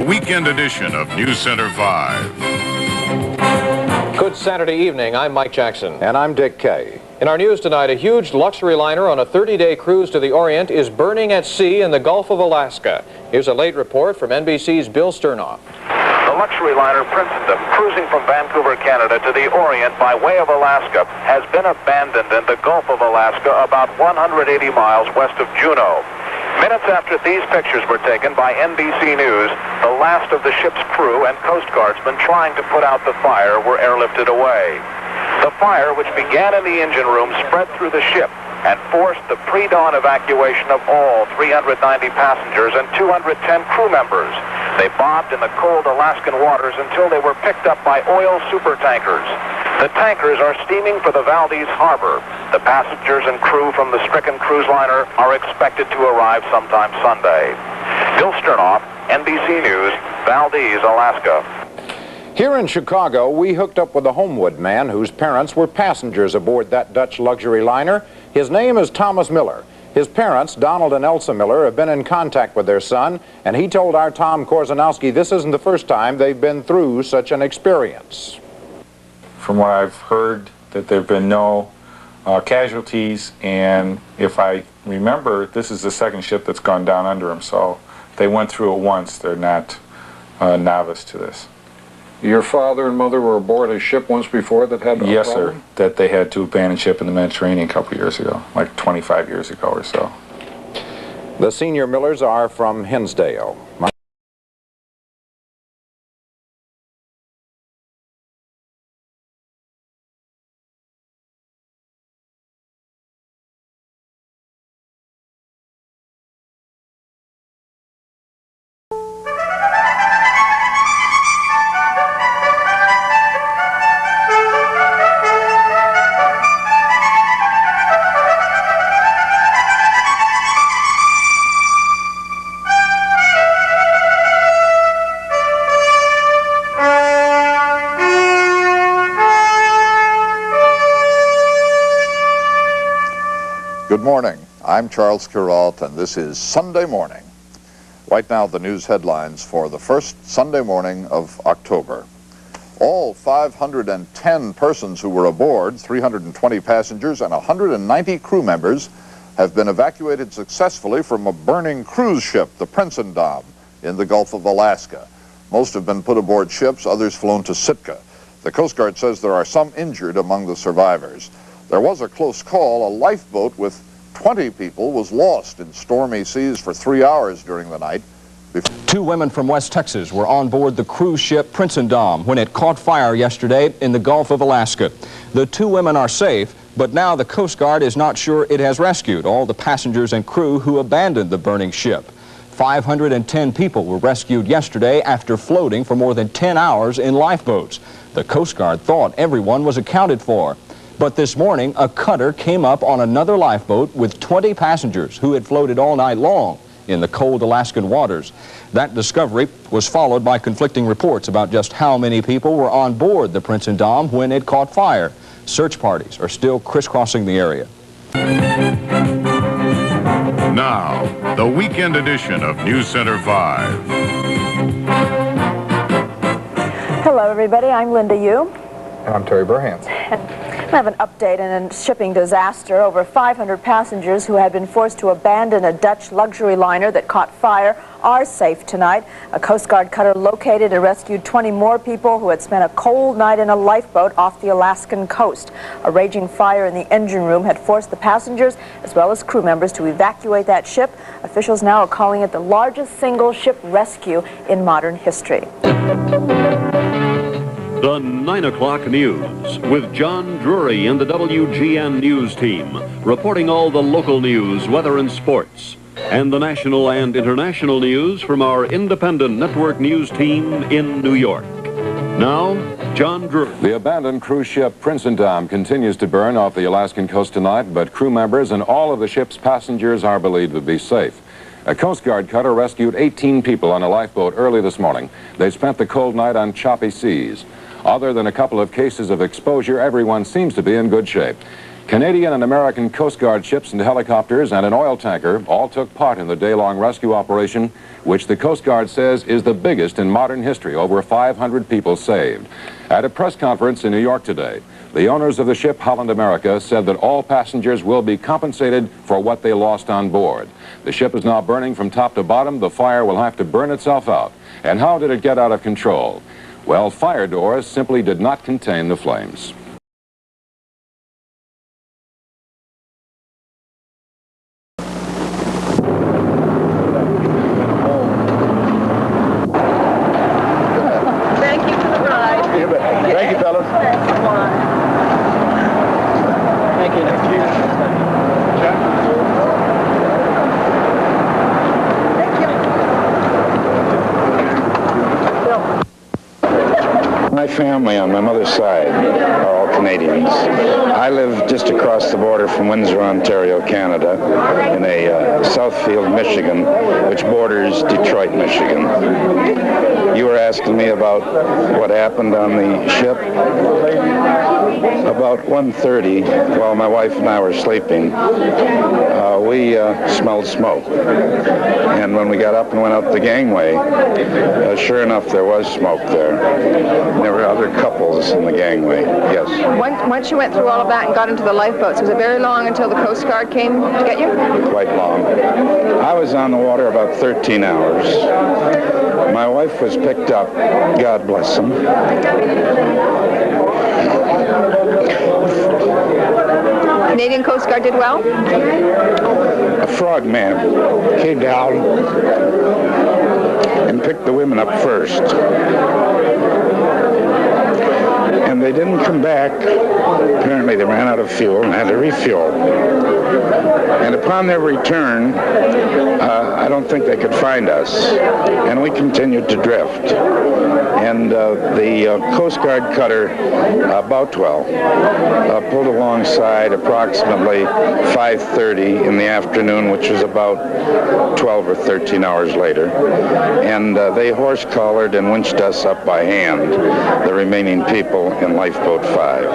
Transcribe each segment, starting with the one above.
the weekend edition of News Center 5. Good Saturday evening. I'm Mike Jackson. And I'm Dick Kay. In our news tonight, a huge luxury liner on a 30-day cruise to the Orient is burning at sea in the Gulf of Alaska. Here's a late report from NBC's Bill Sternoff. The luxury liner Prinsendam, cruising from Vancouver, Canada to the Orient by way of Alaska, has been abandoned in the Gulf of Alaska about 180 miles west of Juneau. Minutes after these pictures were taken by NBC News, the last of the ship's crew and Coast Guardsmen trying to put out the fire were airlifted away. The fire, which began in the engine room, spread through the ship and forced the pre-dawn evacuation of all 390 passengers and 210 crew members. They bobbed in the cold Alaskan waters until they were picked up by oil supertankers. The tankers are steaming for the Valdez harbor. The passengers and crew from the stricken cruise liner are expected to arrive sometime Sunday. Bill Sternoff, NBC News, Valdez, Alaska. Here in Chicago, we hooked up with a Homewood man whose parents were passengers aboard that Dutch luxury liner. His name is Thomas Miller. His parents, Donald and Elsa Miller, have been in contact with their son, and he told our Tom Korzanowski this isn't the first time they've been through such an experience. From what I've heard, that there have been no casualties, and if I remember, this is the second ship that's gone down under them, so they went through it once. They're not novice to this. Your father and mother were aboard a ship once before that had a problem? Yes, sir. That they had to abandon ship in the Mediterranean a couple years ago, like 25 years ago or so. The senior Millers are from Hinsdale. Good morning. I'm Charles Kuralt, and this is Sunday Morning. Right now, the news headlines for the first Sunday morning of October. All 510 persons who were aboard, 320 passengers and 190 crew members, have been evacuated successfully from a burning cruise ship, the Prinsendam, in the Gulf of Alaska. Most have been put aboard ships, others flown to Sitka. The Coast Guard says there are some injured among the survivors. There was a close call. A lifeboat with 20 people was lost in stormy seas for 3 hours during the night. Two women from West Texas were on board the cruise ship Prinsendam when it caught fire yesterday in the Gulf of Alaska. The two women are safe, but now the Coast Guard is not sure it has rescued all the passengers and crew who abandoned the burning ship. 510 people were rescued yesterday after floating for more than 10 hours in lifeboats. The Coast Guard thought everyone was accounted for. But this morning, a cutter came up on another lifeboat with 20 passengers who had floated all night long in the cold Alaskan waters. That discovery was followed by conflicting reports about just how many people were on board the Prinsendam when it caught fire. Search parties are still crisscrossing the area. Now, the weekend edition of News Center 5. Hello, everybody. I'm Linda Yu. And I'm Terry Burhans. I have an update on a shipping disaster. Over 500 passengers who had been forced to abandon a Dutch luxury liner that caught fire are safe tonight. A Coast Guard cutter located and rescued 20 more people who had spent a cold night in a lifeboat off the Alaskan coast. A raging fire in the engine room had forced the passengers as well as crew members to evacuate that ship. Officials now are calling it the largest single ship rescue in modern history. The 9 o'clock news with John Drury and the WGN News team, reporting all the local news, weather and sports, and the national and international news from our independent network news team in New York. Now, John Drury. The abandoned cruise ship Prinsendam continues to burn off the Alaskan coast tonight, but crew members and all of the ship's passengers are believed to be safe. A Coast Guard cutter rescued 18 people on a lifeboat early this morning. They spent the cold night on choppy seas. Other than a couple of cases of exposure, everyone seems to be in good shape. Canadian and American Coast Guard ships and helicopters and an oil tanker all took part in the day-long rescue operation, which the Coast Guard says is the biggest in modern history, over 500 people saved. At a press conference in New York today, the owners of the ship Holland America said that all passengers will be compensated for what they lost on board. The ship is now burning from top to bottom. The fire will have to burn itself out. And how did it get out of control? Well, fire doors simply did not contain the flames. Thank you, fellas. Thank you. My family on my mother's side are all Canadians. I live just across the border from Windsor, Ontario, Canada, in a Southfield, Michigan, which borders Detroit, Michigan. You were asking me about what happened on the ship. About 1:30, while my wife and I were sleeping, we smelled smoke. And when we got up and went up the gangway, sure enough, there was smoke there. There were other couples in the gangway, yes. Once you went through all of that and got into the lifeboats, was it very long until the Coast Guard came to get you? Quite long. I was on the water about 13 hours. My wife was picked up, God bless them. Canadian Coast Guard did well? A frog man came down and picked the women up first. And they didn't come back. Apparently they ran out of fuel and had to refuel. And upon their return, I don't think they could find us. And we continued to drift. And the Coast Guard cutter, Boutwell, pulled alongside approximately 5:30 in the afternoon, which was about 12 or 13 hours later. And they horse-collared and winched us up by hand, the remaining people in Lifeboat 5.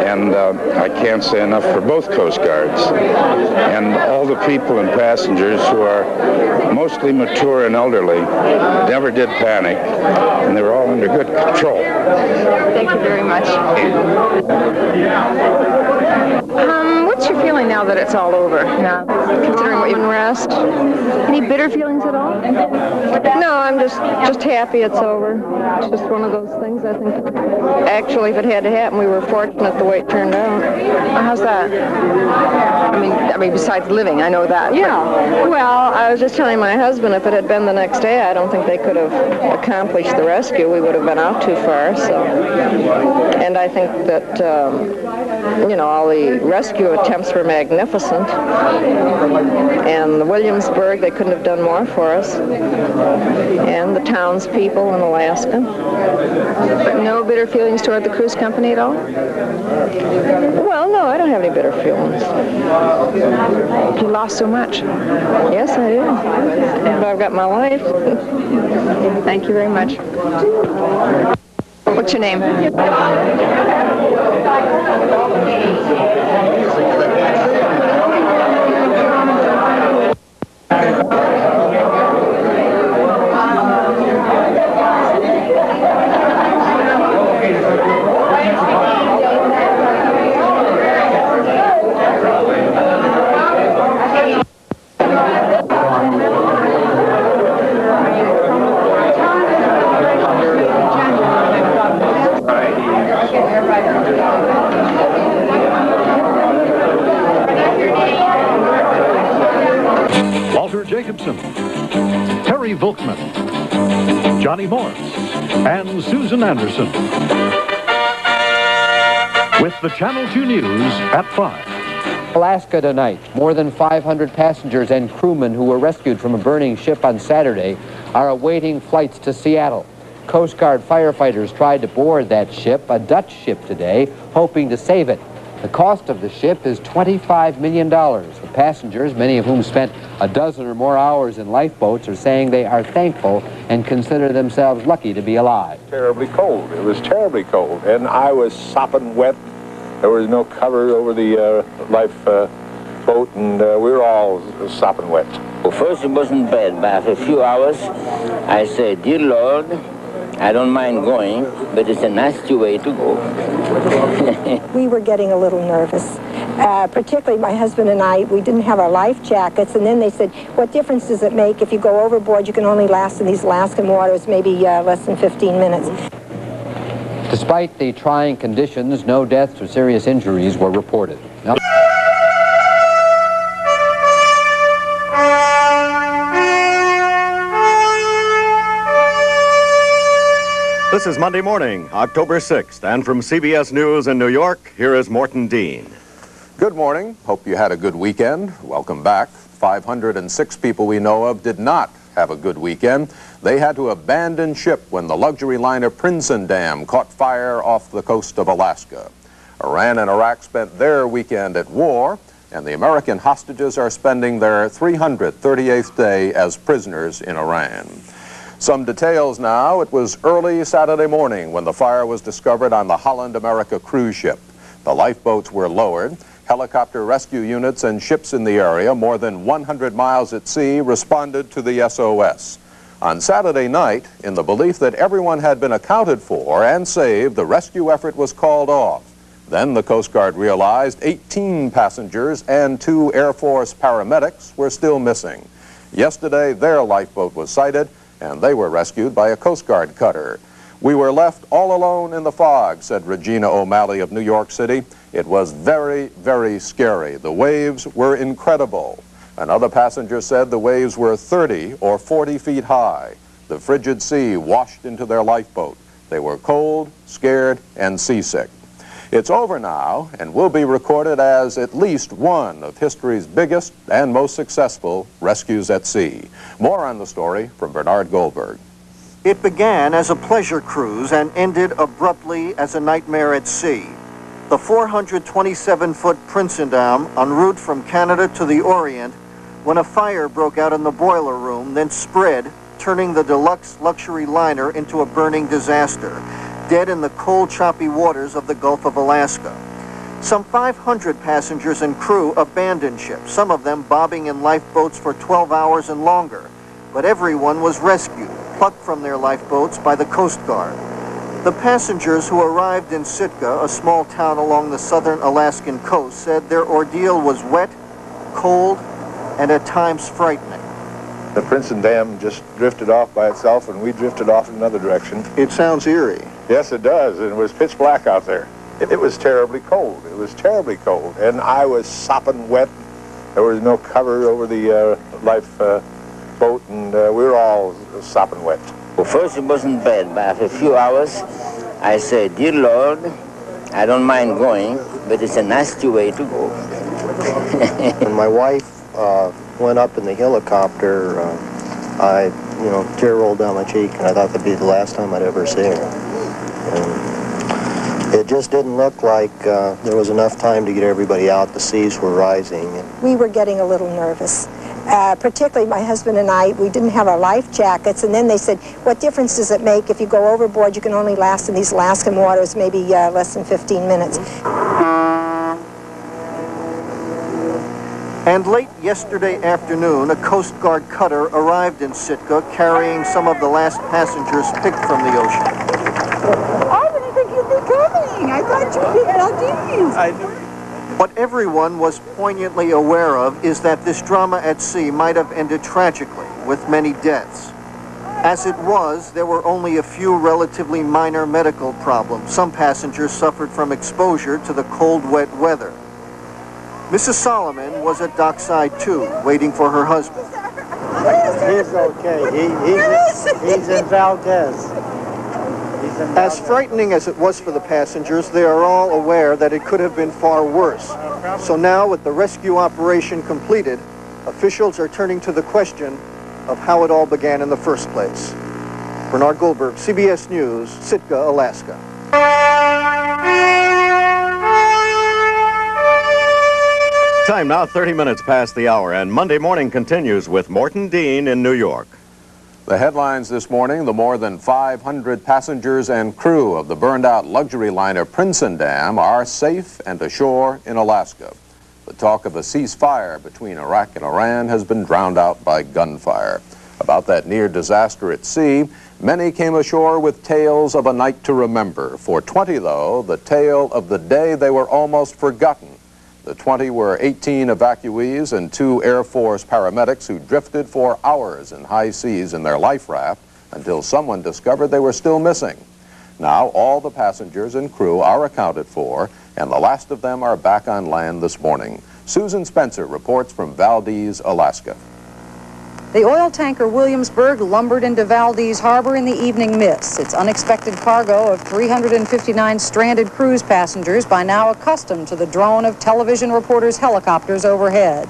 And I can't say enough for both Coast Guards and all the people and passengers who are mostly mature and elderly, never did panic, and they were all under good control. Thank you very much. What's your feeling now that it's all over? Now, considering what you've rest? Any bitter feelings at all? No, I'm just happy it's over. It's just one of those things, I think. Actually, if it had to happen, we were fortunate the way it turned out. How's that? I mean, besides living, I know that. Yeah. Well, I was just telling my husband if it had been the next day, I don't think they could have accomplished the rescue. We would have been out too far. So, and I think that all the rescue attempts were magnificent. And the Williamsburg, they couldn't have done more for us. And the townspeople in Alaska. But no bitter feelings toward the cruise company at all? Well, no, I don't have any bitter feelings. You lost so much. Yes, I do. But I've got my life. Thank you very much. What's your name? Terry Volkman, Johnny Morris, and Susan Anderson. With the Channel 2 News at 5. Alaska tonight. More than 500 passengers and crewmen who were rescued from a burning ship on Saturday are awaiting flights to Seattle. Coast Guard firefighters tried to board that ship, a Dutch ship, today, hoping to save it. The cost of the ship is $25 million. The passengers, many of whom spent a dozen or more hours in lifeboats, are saying they are thankful and consider themselves lucky to be alive. Terribly cold. It was terribly cold, and I was sopping wet There was no cover over the lifeboat, and we were all sopping wet. Well, first it wasn't bad, but after a few hours, I said, "Dear Lord, I don't mind going, but it's a nasty way to go." We were getting a little nervous. Particularly my husband and I, we didn't have our life jackets, and then they said, what difference does it make if you go overboard? You can only last in these Alaskan waters maybe less than 15 minutes. Despite the trying conditions, no deaths or serious injuries were reported. Now This is Monday morning, October 6th, and from CBS News in New York, here is Morton Dean. Good morning. Hope you had a good weekend. Welcome back. 506 people we know of did not have a good weekend. They had to abandon ship when the luxury liner Prinsendam caught fire off the coast of Alaska. Iran and Iraq spent their weekend at war, and the American hostages are spending their 338th day as prisoners in Iran. Some details now. It was early Saturday morning when the fire was discovered on the Holland America cruise ship. The lifeboats were lowered. Helicopter rescue units and ships in the area, more than 100 miles at sea, responded to the SOS. On Saturday night, in the belief that everyone had been accounted for and saved, the rescue effort was called off. Then the Coast Guard realized 18 passengers and 2 Air Force paramedics were still missing. Yesterday, their lifeboat was sighted, and they were rescued by a Coast Guard cutter. "We were left all alone in the fog," said Regina O'Malley of New York City. "It was very, very scary. The waves were incredible." Another passenger said the waves were 30 or 40 feet high. The frigid sea washed into their lifeboat. They were cold, scared, and seasick. It's over now and will be recorded as at least one of history's biggest and most successful rescues at sea. More on the story from Bernard Goldberg. It began as a pleasure cruise and ended abruptly as a nightmare at sea. The 427-foot Prinsendam en route from Canada to the Orient when a fire broke out in the boiler room, then spread, turning the deluxe luxury liner into a burning disaster, dead in the cold, choppy waters of the Gulf of Alaska. Some 500 passengers and crew abandoned ship, some of them bobbing in lifeboats for 12 hours and longer, but everyone was rescued, plucked from their lifeboats by the Coast Guard. The passengers who arrived in Sitka, a small town along the southern Alaskan coast, said their ordeal was wet, cold, and at times frightening. The Prinsendam just drifted off by itself, and we drifted off in another direction. It sounds eerie. Yes, it does, and it was pitch black out there. It was terribly cold. It was terribly cold, and I was sopping wet. There was no cover over the lifeboat, and we were all sopping wet. Well, first it wasn't bad, but after a few hours, I said, "Dear Lord, I don't mind going, but it's a nasty way to go." When my wife went up in the helicopter, I, tear rolled down my cheek, and I thought that'd be the last time I'd ever see her. And it just didn't look like there was enough time to get everybody out. The seas were rising. We were getting a little nervous. Particularly my husband and I, we didn't have our life jackets, and then they said, what difference does it make if you go overboard? You can only last in these Alaskan waters maybe less than 15 minutes. And late yesterday afternoon, a Coast Guard cutter arrived in Sitka carrying some of the last passengers picked from the ocean. I didn't think you'd be coming. I thought you'd be at Aldi's. I knew. What everyone was poignantly aware of is that this drama at sea might have ended tragically, with many deaths. As it was, there were only a few relatively minor medical problems. Some passengers suffered from exposure to the cold, wet weather. Mrs. Solomon was at dockside too, waiting for her husband. He's okay. He's in Valdez. As frightening as it was for the passengers, they are all aware that it could have been far worse. So now, with the rescue operation completed, officials are turning to the question of how it all began in the first place. Bernard Goldberg, CBS News, Sitka, Alaska. Time now 30 minutes past the hour, and Monday morning continues with Morton Dean in New York. The headlines this morning: the more than 500 passengers and crew of the burned-out luxury liner Prinsendam are safe and ashore in Alaska. The talk of a ceasefire between Iraq and Iran has been drowned out by gunfire. About that near disaster at sea, many came ashore with tales of a night to remember. For 20, though, the tale of the day they were almost forgotten. The 20 were 18 evacuees and 2 Air Force paramedics who drifted for hours in high seas in their life raft until someone discovered they were still missing. Now all the passengers and crew are accounted for, and the last of them are back on land this morning. Susan Spencer reports from Valdez, Alaska. The oil tanker Williamsburg lumbered into Valdez Harbor in the evening mist. Its unexpected cargo of 359 stranded cruise passengers, by now accustomed to the drone of television reporters' helicopters overhead.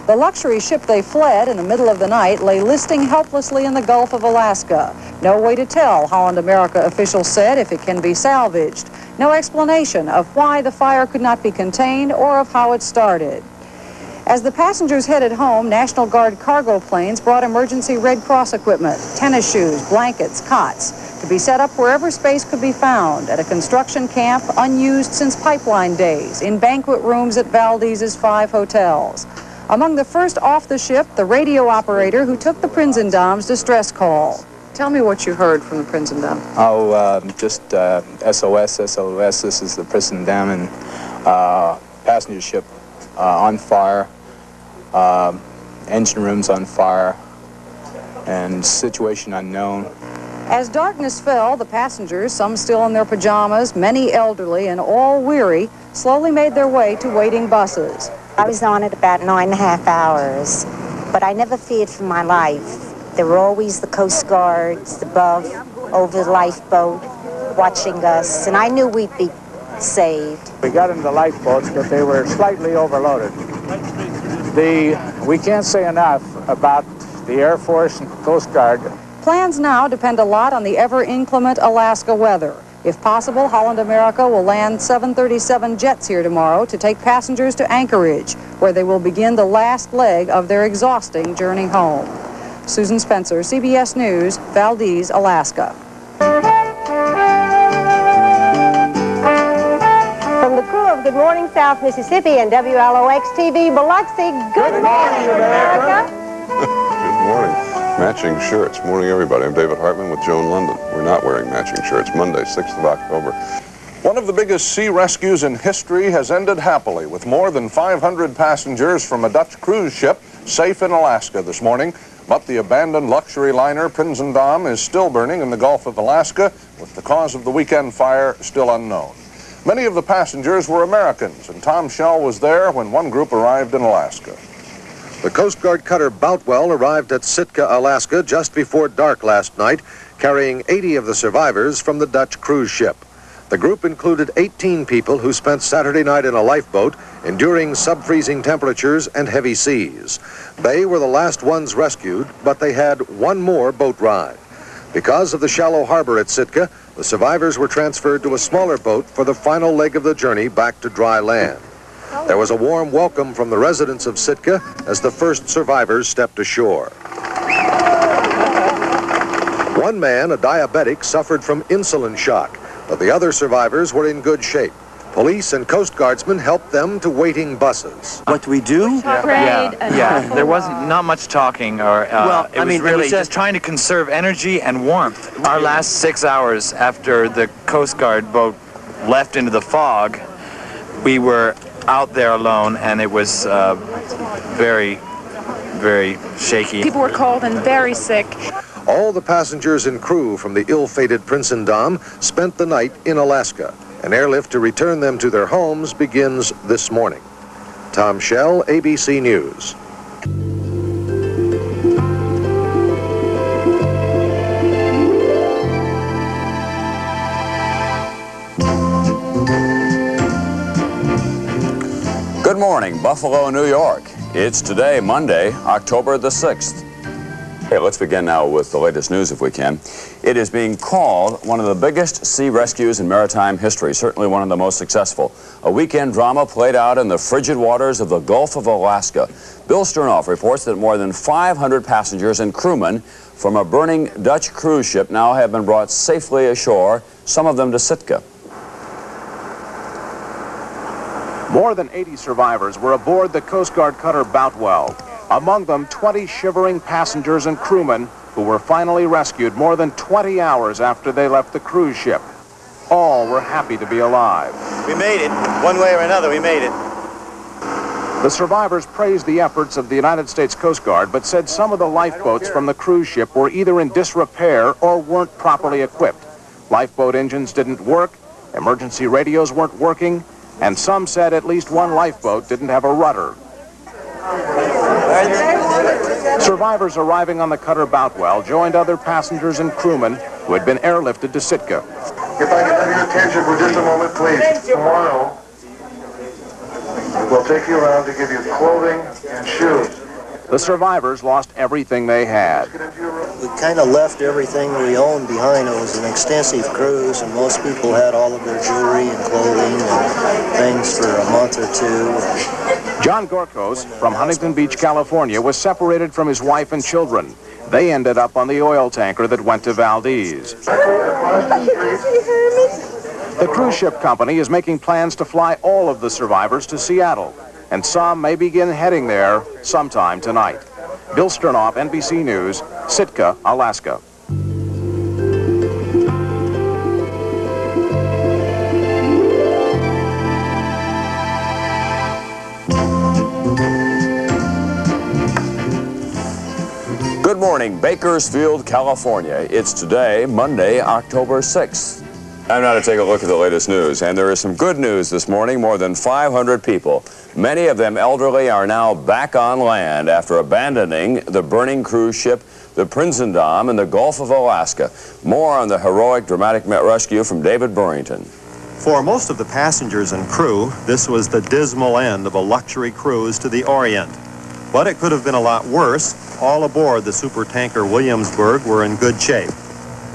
The luxury ship they fled in the middle of the night lay listing helplessly in the Gulf of Alaska. No way to tell, Holland America officials said, if it can be salvaged. No explanation of why the fire could not be contained or of how it started. As the passengers headed home, National Guard cargo planes brought emergency Red Cross equipment, tennis shoes, blankets, cots, to be set up wherever space could be found, at a construction camp unused since pipeline days, in banquet rooms at Valdez's 5 hotels. Among the first off the ship, the radio operator who took the Prinsendam's distress call. Tell me what you heard from the Prinsendam. Just SOS, SOS. This is the Prinsendam, and passenger ship on fire, engine rooms on fire, and situation unknown. As darkness fell, the passengers, some still in their pajamas, many elderly, and all weary, slowly made their way to waiting buses. I was on it about 9.5 hours, but I never feared for my life. There were always the Coast Guards above, over the lifeboat, watching us, and I knew we'd be saved. We got into the lifeboats, but they were slightly overloaded. We can't say enough about the Air Force and Coast Guard. Plans now depend a lot on the ever-inclement Alaska weather. If possible, Holland America will land 737 jets here tomorrow to take passengers to Anchorage, where they will begin the last leg of their exhausting journey home. Susan Spencer, CBS News, Valdez, Alaska. From the crew of Good Morning South Mississippi and WLOX-TV Biloxi, good morning, America. Good morning. Matching shirts. Morning, everybody. I'm David Hartman with Joan London. We're not wearing matching shirts. Monday, 6th of October. One of the biggest sea rescues in history has ended happily, with more than 500 passengers from a Dutch cruise ship safe in Alaska this morning. But the abandoned luxury liner Prinsendam is still burning in the Gulf of Alaska, with the cause of the weekend fire still unknown. Many of the passengers were Americans, and Tom Shell was there when one group arrived in Alaska. The Coast Guard cutter Boutwell arrived at Sitka, Alaska just before dark last night, carrying 80 of the survivors from the Dutch cruise ship. The group included 18 people who spent Saturday night in a lifeboat, enduring sub-freezing temperatures and heavy seas. They were the last ones rescued, but they had one more boat ride. Because of the shallow harbor at Sitka, the survivors were transferred to a smaller boat for the final leg of the journey back to dry land. There was a warm welcome from the residents of Sitka as the first survivors stepped ashore. One man, a diabetic, suffered from insulin shock, but the other survivors were in good shape. Police and Coast Guardsmen helped them to waiting buses. What do we do? Yeah. There wasn't not much talking, or it was really just trying to conserve energy and warmth. Our last 6 hours after the Coast Guard boat left into the fog, we were out there alone, and it was very, very shaky. People were cold and very sick. All the passengers and crew from the ill-fated Prinsendam spent the night in Alaska. An airlift to return them to their homes begins this morning. Tom Shell, ABC News. Good morning, Buffalo, New York. It's today, Monday, October the 6th. Hey, let's begin now with the latest news if we can. It is being called one of the biggest sea rescues in maritime history, certainly one of the most successful. A weekend drama played out in the frigid waters of the Gulf of Alaska. Bill Sternoff reports that more than 500 passengers and crewmen from a burning Dutch cruise ship now have been brought safely ashore, some of them to Sitka. More than 80 survivors were aboard the Coast Guard cutter Boutwell. Among them, 20 shivering passengers and crewmen who were finally rescued more than 20 hours after they left the cruise ship. All were happy to be alive. We made it. One way or another, we made it. The survivors praised the efforts of the United States Coast Guard, but said some of the lifeboats from the cruise ship were either in disrepair or weren't properly equipped. Lifeboat engines didn't work, emergency radios weren't working, and some said at least one lifeboat didn't have a rudder. Survivors arriving on the cutter Boutwell joined other passengers and crewmen who had been airlifted to Sitka. If I can have your attention for just a moment, please. Tomorrow, we'll take you around to give you clothing and shoes. The survivors lost everything they had. We kind of left everything we owned behind. It was an extensive cruise, and most people had all of their jewelry and clothing and things for a month or two. John Gorkos from Huntington Beach, California, was separated from his wife and children. They ended up on the oil tanker that went to Valdez. The cruise ship company is making plans to fly all of the survivors to Seattle, and some may begin heading there sometime tonight. Bill Sternoff, NBC News, Sitka, Alaska. Good morning, Bakersfield, California. It's today, Monday, October 6th. Time now to take a look at the latest news. And there is some good news this morning. More than 500 people, many of them elderly, are now back on land after abandoning the burning cruise ship, the Prinsendam, in the Gulf of Alaska. More on the heroic, dramatic rescue from David Burrington. For most of the passengers and crew, this was the dismal end of a luxury cruise to the Orient. But it could have been a lot worse. All aboard the supertanker Williamsburg were in good shape.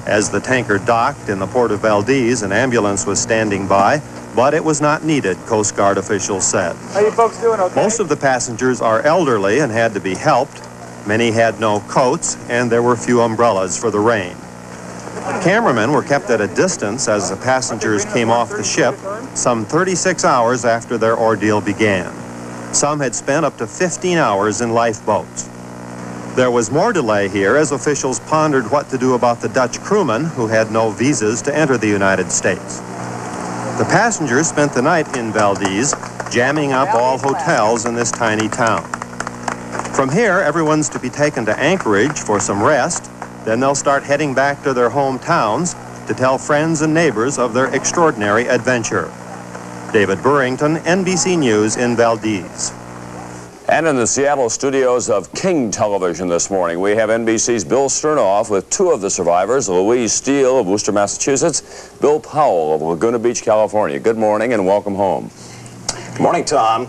As the tanker docked in the port of Valdez, an ambulance was standing by, but it was not needed, Coast Guard officials said. How you folks doing, okay? Most of the passengers are elderly and had to be helped. Many had no coats, and there were few umbrellas for the rain. Cameramen were kept at a distance as the passengers came off the ship some 36 hours after their ordeal began. Some had spent up to 15 hours in lifeboats. There was more delay here as officials pondered what to do about the Dutch crewmen who had no visas to enter the United States. The passengers spent the night in Valdez, jamming up all hotels in this tiny town. From here, everyone's to be taken to Anchorage for some rest. Then they'll start heading back to their hometowns to tell friends and neighbors of their extraordinary adventure. David Burrington, NBC News in Valdez. And in the Seattle studios of King Television this morning, we have NBC's Bill Sternoff with two of the survivors, Louise Steele of Worcester, Massachusetts, Bill Powell of Laguna Beach, California. Good morning and welcome home. Good morning, Tom.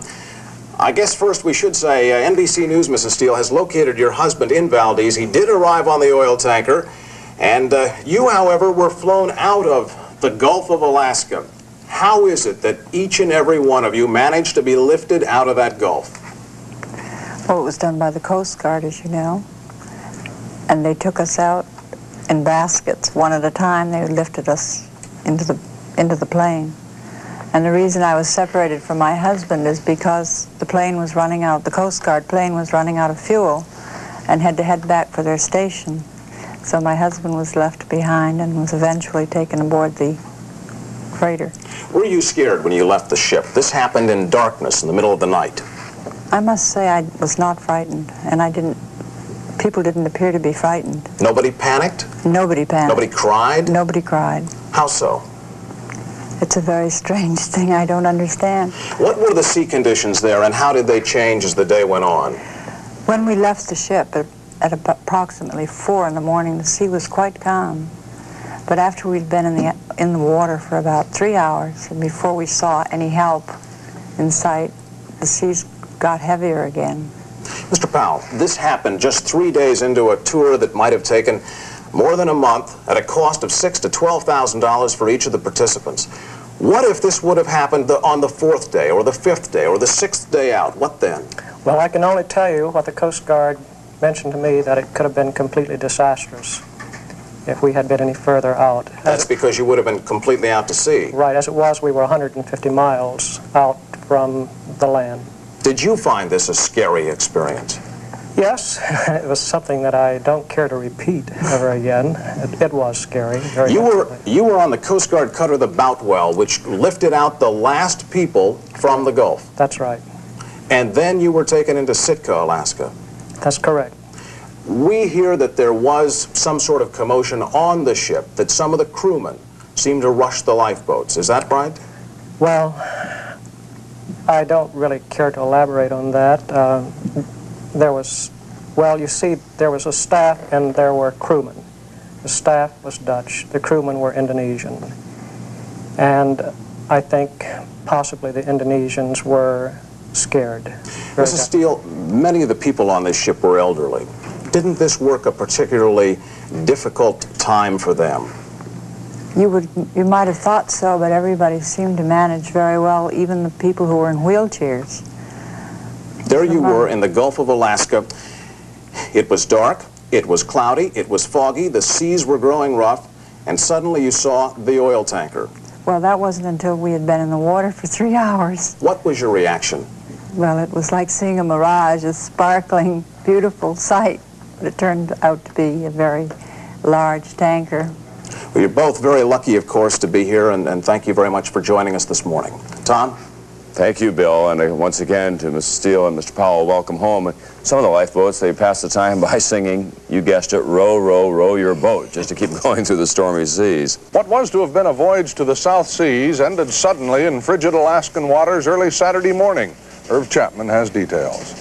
I guess first we should say NBC News, Mrs. Steele, has located your husband in Valdez. He did arrive on the oil tanker, and you, however, were flown out of the Gulf of Alaska. How is it that each and every one of you managed to be lifted out of that Gulf? Well, it was done by the Coast Guard, as you know, and they took us out in baskets, one at a time. They lifted us into the plane. And the reason I was separated from my husband is because the plane was running out, the Coast Guard plane was running out of fuel and had to head back for their station. So my husband was left behind and was eventually taken aboard the freighter. Were you scared when you left the ship? This happened in darkness in the middle of the night. I must say I was not frightened, and people didn't appear to be frightened. Nobody panicked? Nobody panicked. Nobody cried? Nobody cried. How so? It's a very strange thing I don't understand. What were the sea conditions there, and how did they change as the day went on? When we left the ship at approximately 4 in the morning, the sea was quite calm. But after we'd been in the water for about 3 hours, and before we saw any help in sight, the seas got heavier again. Mr. Powell, this happened just 3 days into a tour that might have taken more than a month, at a cost of $6,000 to $12,000 for each of the participants. What if this would have happened on the 4th day, or the 5th day, or the 6th day out? What then? Well, I can only tell you what the Coast Guard mentioned to me, that it could have been completely disastrous if we had been any further out. That's because you would have been completely out to sea. Right. As it was, we were 150 miles out from the land. Did you find this a scary experience? Yes, it was something that I don't care to repeat ever again. It was scary. You were on the Coast Guard cutter the Boutwell, which lifted out the last people from the Gulf. That's right. And then you were taken into Sitka, Alaska. That's correct. We hear that there was some sort of commotion on the ship, that some of the crewmen seemed to rush the lifeboats. Is that right? Well, I don't really care to elaborate on that. There was, well, you see, there was a staff and there were crewmen. The staff was Dutch, the crewmen were Indonesian. And I think possibly the Indonesians were scared. Mrs. Steele, many of the people on this ship were elderly. Didn't this work a particularly difficult time for them? You might have thought so, but everybody seemed to manage very well, even the people who were in wheelchairs. There you were in the Gulf of Alaska. It was dark, it was cloudy, it was foggy, the seas were growing rough, and suddenly you saw the oil tanker. Well, that wasn't until we had been in the water for 3 hours. What was your reaction? Well, it was like seeing a mirage, a sparkling, beautiful sight. But it turned out to be a very large tanker. Well, you're both very lucky, of course, to be here, and thank you very much for joining us this morning. Tom? Thank you, Bill, and once again to Mrs. Steele and Mr. Powell, welcome home. Some of the lifeboats, they pass the time by singing, you guessed it, row, row, row your boat, just to keep going through the stormy seas. What was to have been a voyage to the South Seas ended suddenly in frigid Alaskan waters early Saturday morning. Irv Chapman has details.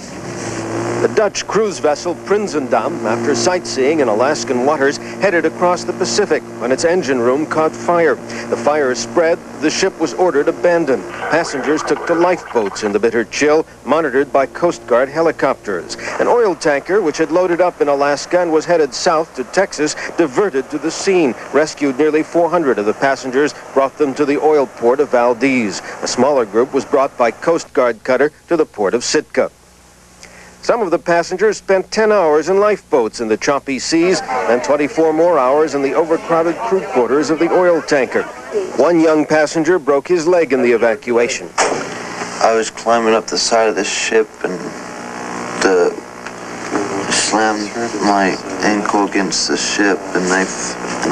The Dutch cruise vessel Prinsendam, after sightseeing in Alaskan waters, headed across the Pacific when its engine room caught fire. The fire spread, the ship was ordered abandoned. Passengers took to lifeboats in the bitter chill, monitored by Coast Guard helicopters. An oil tanker, which had loaded up in Alaska and was headed south to Texas, diverted to the scene, rescued nearly 400 of the passengers, brought them to the oil port of Valdez. A smaller group was brought by Coast Guard cutter to the port of Sitka. Some of the passengers spent 10 hours in lifeboats in the choppy seas and 24 more hours in the overcrowded crew quarters of the oil tanker. One young passenger broke his leg in the evacuation. I was climbing up the side of the ship and slammed my ankle against the ship and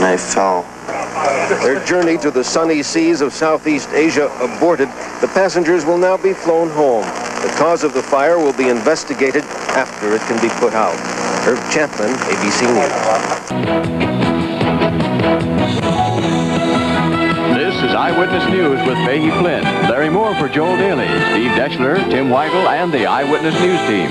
I fell. Their journey to the sunny seas of Southeast Asia aborted. The passengers will now be flown home. The cause of the fire will be investigated after it can be put out. Irv Chapman, ABC News. This is Eyewitness News with Fahey Flynn, Larry Moore for Joel Daly, Steve Deschler, Tim Weigel, and the Eyewitness News team.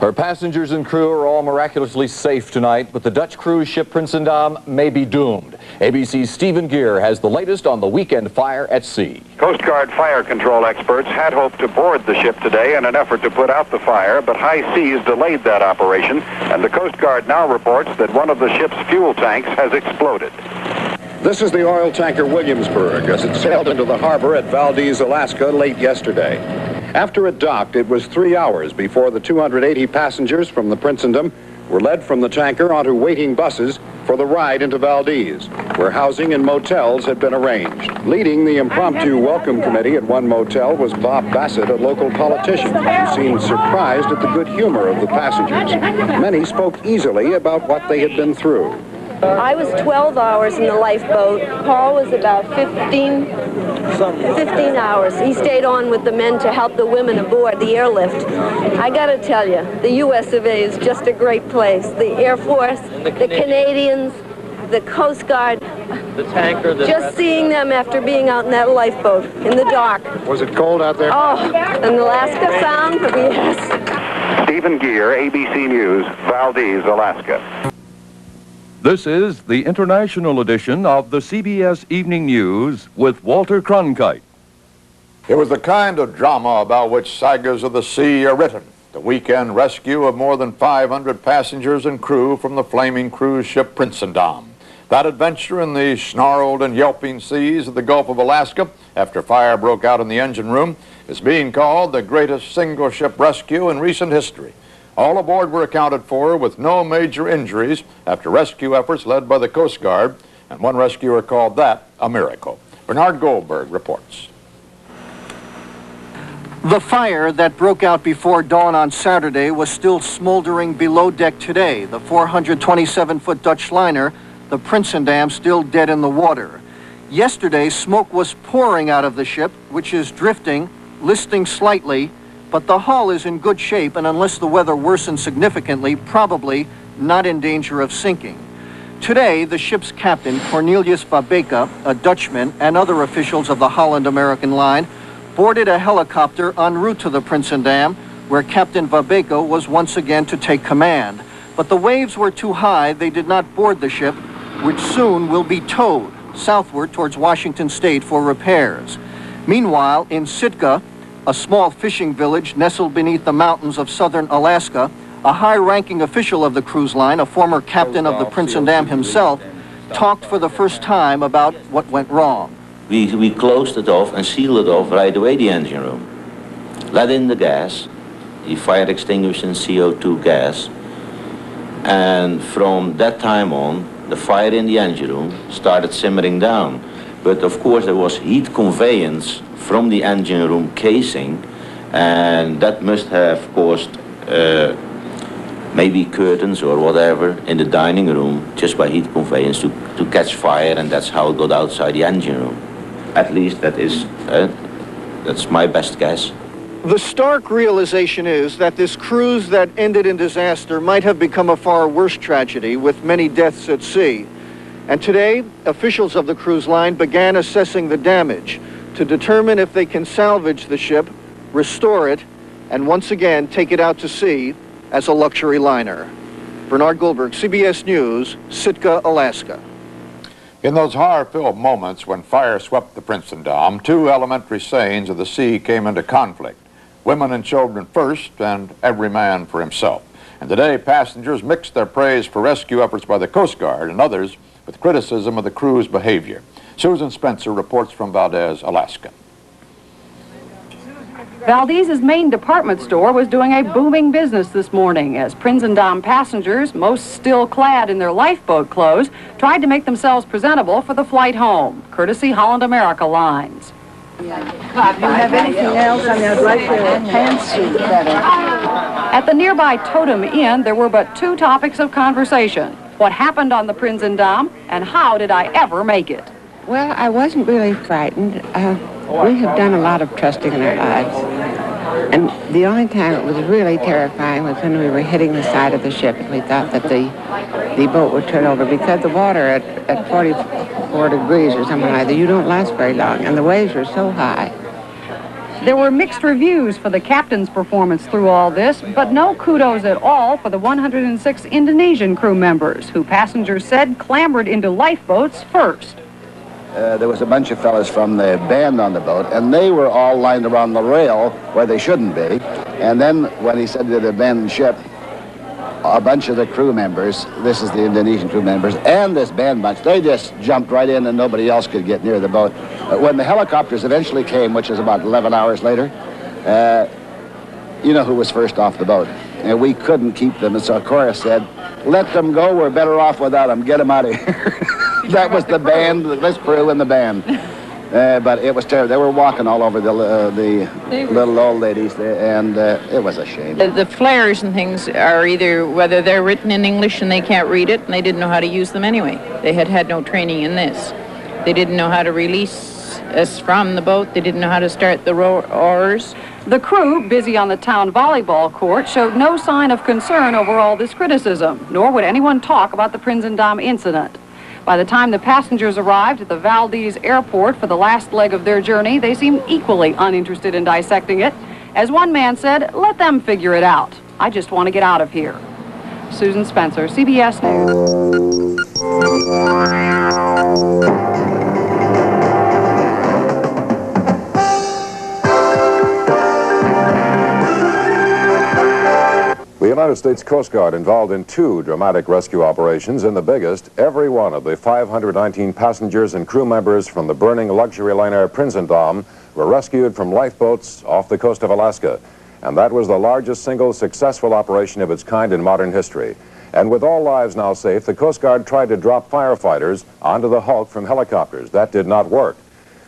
Her passengers and crew are all miraculously safe tonight, but the Dutch cruise ship Prinsendam may be doomed. ABC's Stephen Gear has the latest on the weekend fire at sea. Coast Guard fire control experts had hoped to board the ship today in an effort to put out the fire, but high seas delayed that operation, and the Coast Guard now reports that one of the ship's fuel tanks has exploded. This is the oil tanker Williamsburg as it sailed into the harbor at Valdez, Alaska late yesterday. After it docked, it was 3 hours before the 280 passengers from the Prinsendam were led from the tanker onto waiting buses for the ride into Valdez, where housing and motels had been arranged. Leading the impromptu welcome committee at one motel was Bob Bassett, a local politician, who seemed surprised at the good humor of the passengers. Many spoke easily about what they had been through. I was 12 hours in the lifeboat. Paul was about 15 hours. He stayed on with the men to help the women aboard the airlift. I got to tell you, the US of A is just a great place. The Air Force, the Canadians, the Coast Guard. The tanker. Just seeing them after being out in that lifeboat in the dark. Was it cold out there? Oh, in Alaska Sound, yes. Stephen Gear, ABC News, Valdez, Alaska. This is the international edition of the CBS Evening News with Walter Cronkite. It was the kind of drama about which sagas of the sea are written. The weekend rescue of more than 500 passengers and crew from the flaming cruise ship Prinsendam. That adventure in the snarled and yelping seas of the Gulf of Alaska after fire broke out in the engine room is being called the greatest single ship rescue in recent history. All aboard were accounted for with no major injuries after rescue efforts led by the Coast Guard, and one rescuer called that a miracle. Bernard Goldberg reports. The fire that broke out before dawn on Saturday was still smoldering below deck today. The 427-foot Dutch liner, the Prinsendam, still dead in the water. Yesterday, smoke was pouring out of the ship, which is drifting, listing slightly, but the hull is in good shape, and unless the weather worsens significantly, probably not in danger of sinking. Today, the ship's captain, Cornelius Vabeka, a Dutchman, and other officials of the Holland-American line boarded a helicopter en route to the Prinsendam, where Captain Vabeka was once again to take command. But the waves were too high, they did not board the ship, which soon will be towed southward towards Washington State for repairs. Meanwhile, in Sitka, a small fishing village nestled beneath the mountains of southern Alaska, a high-ranking official of the cruise line, a former captain of the Prinsendam himself, talked for the first time about what went wrong. We closed it off and sealed it off right away, the engine room. Let in the gas, the fire extinguisher and CO2 gas, and from that time on, the fire in the engine room started simmering down. But of course there was heat conveyance from the engine room casing, and that must have caused maybe curtains or whatever in the dining room just by heat conveyance to catch fire, and that's how it got outside the engine room. At least that's my best guess. The stark realization is that this cruise that ended in disaster might have become a far worse tragedy with many deaths at sea. And today, officials of the cruise line began assessing the damage to determine if they can salvage the ship, restore it, and once again take it out to sea as a luxury liner. Bernard Goldberg, CBS News, Sitka, Alaska. In those horror-filled moments when fire swept the Prinsendam, two elementary sayings of the sea came into conflict. Women and children first, and every man for himself. And today, passengers mixed their praise for rescue efforts by the Coast Guard and others with criticism of the crew's behavior. Susan Spencer reports from Valdez, Alaska. Valdez's main department store was doing a booming business this morning as Prinsendam passengers, most still clad in their lifeboat clothes, tried to make themselves presentable for the flight home, courtesy Holland America Lines. Do you have anything else? I mean, I'd like your pantsuit better. At the nearby Totem Inn, there were but two topics of conversation: what happened on the Prinsendam, and how did I ever make it? Well, I wasn't really frightened. We have done a lot of trusting in our lives. And the only time it was really terrifying was when we were hitting the side of the ship and we thought that the boat would turn over, because the water at 44 degrees or something like that, you don't last very long, and the waves were so high. There were mixed reviews for the captain's performance through all this, but no kudos at all for the 106 Indonesian crew members, who passengers said clambered into lifeboats first. There was a bunch of fellas from the band on the boat, and they were all lined around the rail where they shouldn't be. And then when he said to abandon ship, a bunch of the crew members, this is the Indonesian crew members, and this band bunch, they just jumped right in and nobody else could get near the boat. When the helicopters eventually came, which was about 11 hours later, you know who was first off the boat. And we couldn't keep them, and so Cora said, let them go, we're better off without them, get them out of here. That was the band, this crew and the band. But it was terrible. They were walking all over the little old ladies, and it was a shame. The flares and things are either, whether they're written in English and they can't read it, and they didn't know how to use them anyway. They had had no training in this. They didn't know how to release us from the boat. They didn't know how to start the oars. The crew, busy on the town volleyball court, showed no sign of concern over all this criticism, nor would anyone talk about the Prinsendam incident. By the time the passengers arrived at the Valdez airport for the last leg of their journey, they seemed equally uninterested in dissecting it. As one man said, let them figure it out. I just want to get out of here. Susan Spencer, CBS News. United States Coast Guard involved in 2 dramatic rescue operations. In the biggest, every one of the 519 passengers and crew members from the burning luxury liner Prinsendam were rescued from lifeboats off the coast of Alaska. And that was the largest single successful operation of its kind in modern history. And with all lives now safe, the Coast Guard tried to drop firefighters onto the hulk from helicopters. That did not work.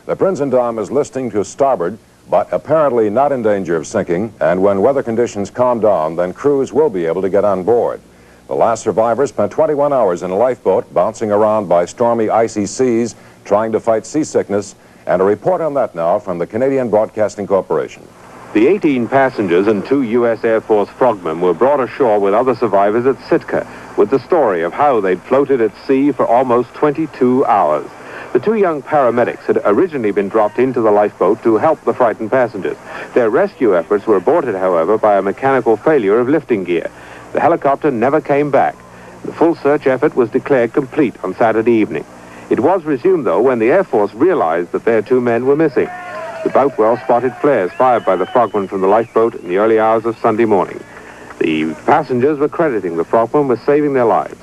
The Prinsendam is listing to starboard, but apparently not in danger of sinking, and when weather conditions calm down, then crews will be able to get on board. The last survivor spent 21 hours in a lifeboat, bouncing around by stormy, icy seas, trying to fight seasickness, and a report on that now from the Canadian Broadcasting Corporation. The 18 passengers and 2 U.S. Air Force frogmen were brought ashore with other survivors at Sitka, with the story of how they'd floated at sea for almost 22 hours. The 2 young paramedics had originally been dropped into the lifeboat to help the frightened passengers. Their rescue efforts were aborted, however, by a mechanical failure of lifting gear. The helicopter never came back. The full search effort was declared complete on Saturday evening. It was resumed, though, when the Air Force realized that their 2 men were missing. The Boutwell spotted flares fired by the frogmen from the lifeboat in the early hours of Sunday morning. The passengers were crediting the frogmen with saving their lives.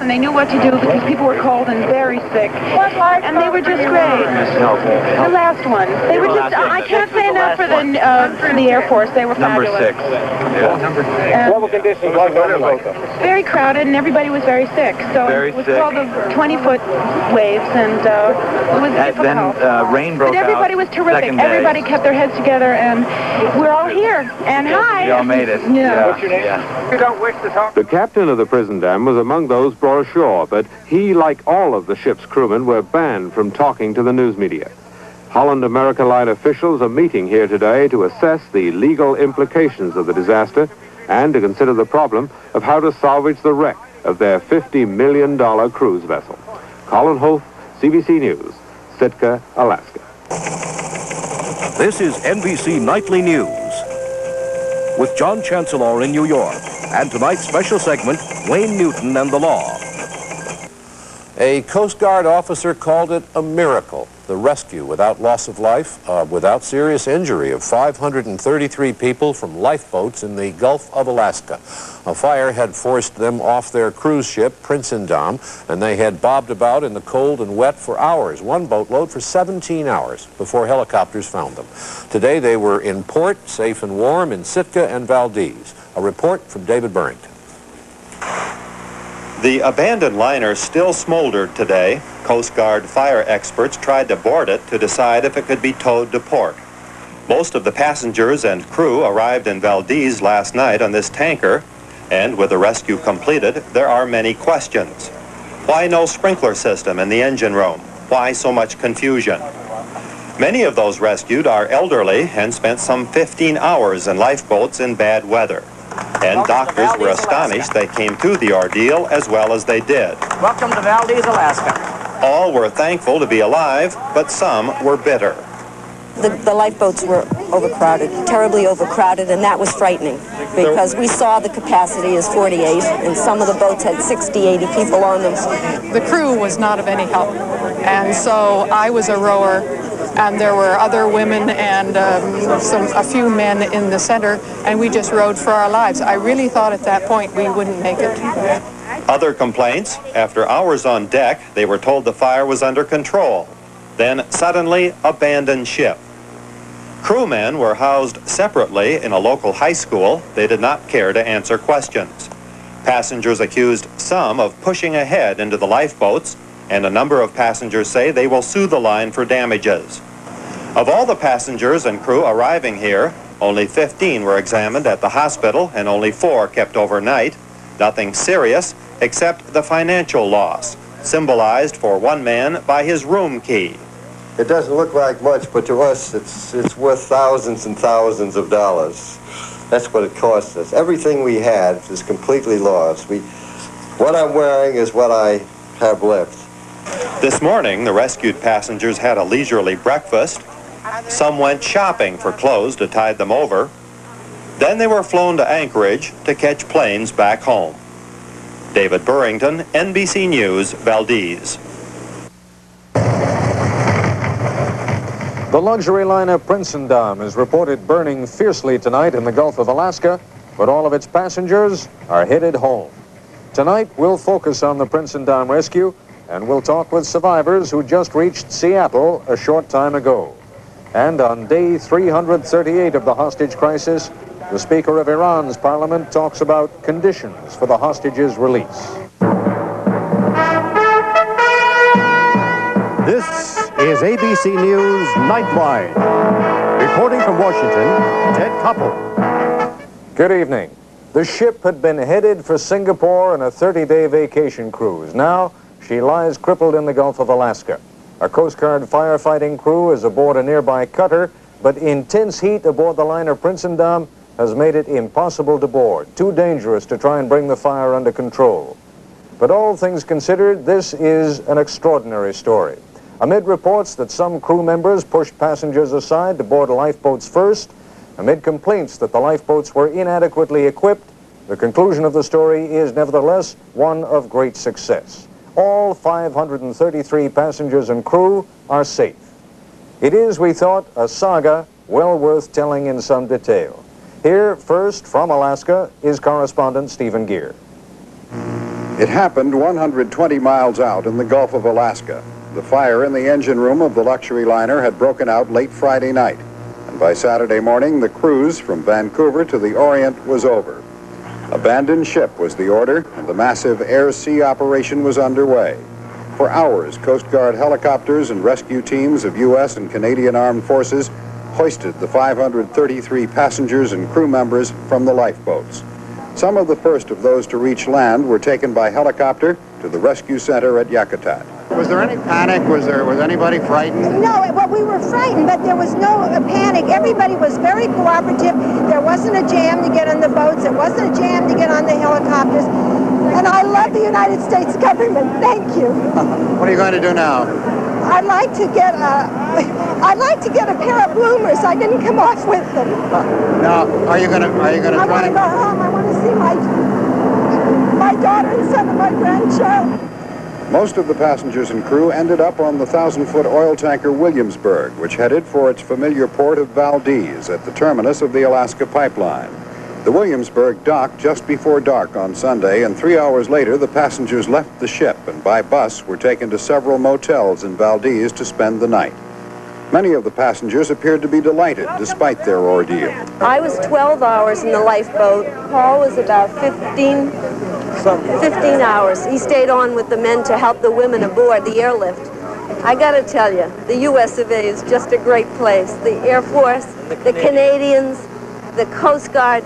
And they knew what to do because people were cold and very sick. And they were just great. The last one. They were just, I can't say enough for the Air Force. They were fabulous. Number 6. Yeah. What were conditions like on the boat? Very crowded and everybody was very sick. So it was called the 20-foot waves and it was difficult. Then rain broke out. But everybody was terrific. Everybody kept their heads together and we're all here. And hi. You all made it. Yeah. What's your name? You don't wish to talk. The captain of the Prinsendam was among those brought ashore, but he, like all of the ship's crewmen, were banned from talking to the news media. Holland America Line officials are meeting here today to assess the legal implications of the disaster and to consider the problem of how to salvage the wreck of their $50 million cruise vessel. Colin Hof, CBC News, Sitka, Alaska. This is NBC Nightly News with John Chancellor in New York. And tonight's special segment, Wayne Newton and the Law. A Coast Guard officer called it a miracle, the rescue without loss of life, without serious injury of 533 people from lifeboats in the Gulf of Alaska. A fire had forced them off their cruise ship, Prinsendam, and they had bobbed about in the cold and wet for hours, one boatload for 17 hours, before helicopters found them. Today they were in port, safe and warm, in Sitka and Valdez. A report from David Burrington. The abandoned liner still smoldered today. Coast Guard fire experts tried to board it to decide if it could be towed to port. Most of the passengers and crew arrived in Valdez last night on this tanker, and with the rescue completed, there are many questions. Why no sprinkler system in the engine room? Why so much confusion? Many of those rescued are elderly and spent some 15 hours in lifeboats in bad weather. And doctors were astonished they came through the ordeal as well as they did. Welcome to Valdez, Alaska. All were thankful to be alive, but some were bitter. The lifeboats were overcrowded, terribly overcrowded, and that was frightening because we saw the capacity is 48, and some of the boats had 60, 80 people on them. The crew was not of any help, and so I was a rower, and there were other women and a few men in the center, and we just rowed for our lives. I really thought at that point we wouldn't make it. Other complaints? After hours on deck, they were told the fire was under control. Then suddenly abandoned ship. Crewmen were housed separately in a local high school. They did not care to answer questions. Passengers accused some of pushing ahead into the lifeboats, and a number of passengers say they will sue the line for damages. Of all the passengers and crew arriving here, only 15 were examined at the hospital and only 4 kept overnight. Nothing serious except the financial loss, symbolized for one man by his room key. It doesn't look like much, but to us it's worth thousands and thousands of dollars. That's what it cost us. Everything we had is completely lost. What I'm wearing is what I have left. This morning, the rescued passengers had a leisurely breakfast. Some went shopping for clothes to tide them over. Then they were flown to Anchorage to catch planes back home. David Burrington, NBC News, Valdez. The luxury liner Prinsendam is reported burning fiercely tonight in the Gulf of Alaska. but all of its passengers are headed home. Tonight, we'll focus on the Prinsendam rescue, and we'll talk with survivors who just reached Seattle a short time ago. And on day 338 of the hostage crisis, the Speaker of Iran's parliament talks about conditions for the hostages' release. This is ABC News Nightline. Reporting from Washington, Ted Koppel. Good evening. The ship had been headed for Singapore on a 30-day vacation cruise. Now, she lies crippled in the Gulf of Alaska. A Coast Guard firefighting crew is aboard a nearby cutter, but intense heat aboard the liner Prinsendam has made it impossible to board, too dangerous to try and bring the fire under control. But all things considered, this is an extraordinary story. Amid reports that some crew members pushed passengers aside to board lifeboats first, amid complaints that the lifeboats were inadequately equipped, the conclusion of the story is nevertheless one of great success. All 533 passengers and crew are safe. It is, we thought, a saga well worth telling in some detail. Here, first, from Alaska, is correspondent Stephen Gear. It happened 120 miles out in the Gulf of Alaska. The fire in the engine room of the luxury liner had broken out late Friday night, and by Saturday morning, the cruise from Vancouver to the Orient was over. Abandon ship was the order, and the massive air-sea operation was underway. For hours, Coast Guard helicopters and rescue teams of U.S. and Canadian armed forces hoisted the 533 passengers and crew members from the lifeboats. Some of the first of those to reach land were taken by helicopter to the rescue center at Yakutat. Was there any panic? Was anybody frightened? No, well, we were frightened, but there was no panic. Everybody was very cooperative. There wasn't a jam to get on the boats. There wasn't a jam to get on the helicopters. And I love the United States government. Thank you. What are you going to do now? I'd like to get a pair of bloomers. I didn't come off with them. Now, are you going to I want to go home. I want to see my daughter and son and my grandchild. Most of the passengers and crew ended up on the 1,000-foot oil tanker Williamsburg, which headed for its familiar port of Valdez at the terminus of the Alaska pipeline. The Williamsburg docked just before dark on Sunday, and 3 hours later, the passengers left the ship and by bus were taken to several motels in Valdez to spend the night. Many of the passengers appeared to be delighted despite their ordeal. I was 12 hours in the lifeboat. Paul was about 15 hours. He stayed on with the men to help the women aboard the airlift. I got to tell you, the U.S. of A. is just a great place. The Air Force, the Canadians, the Coast Guard.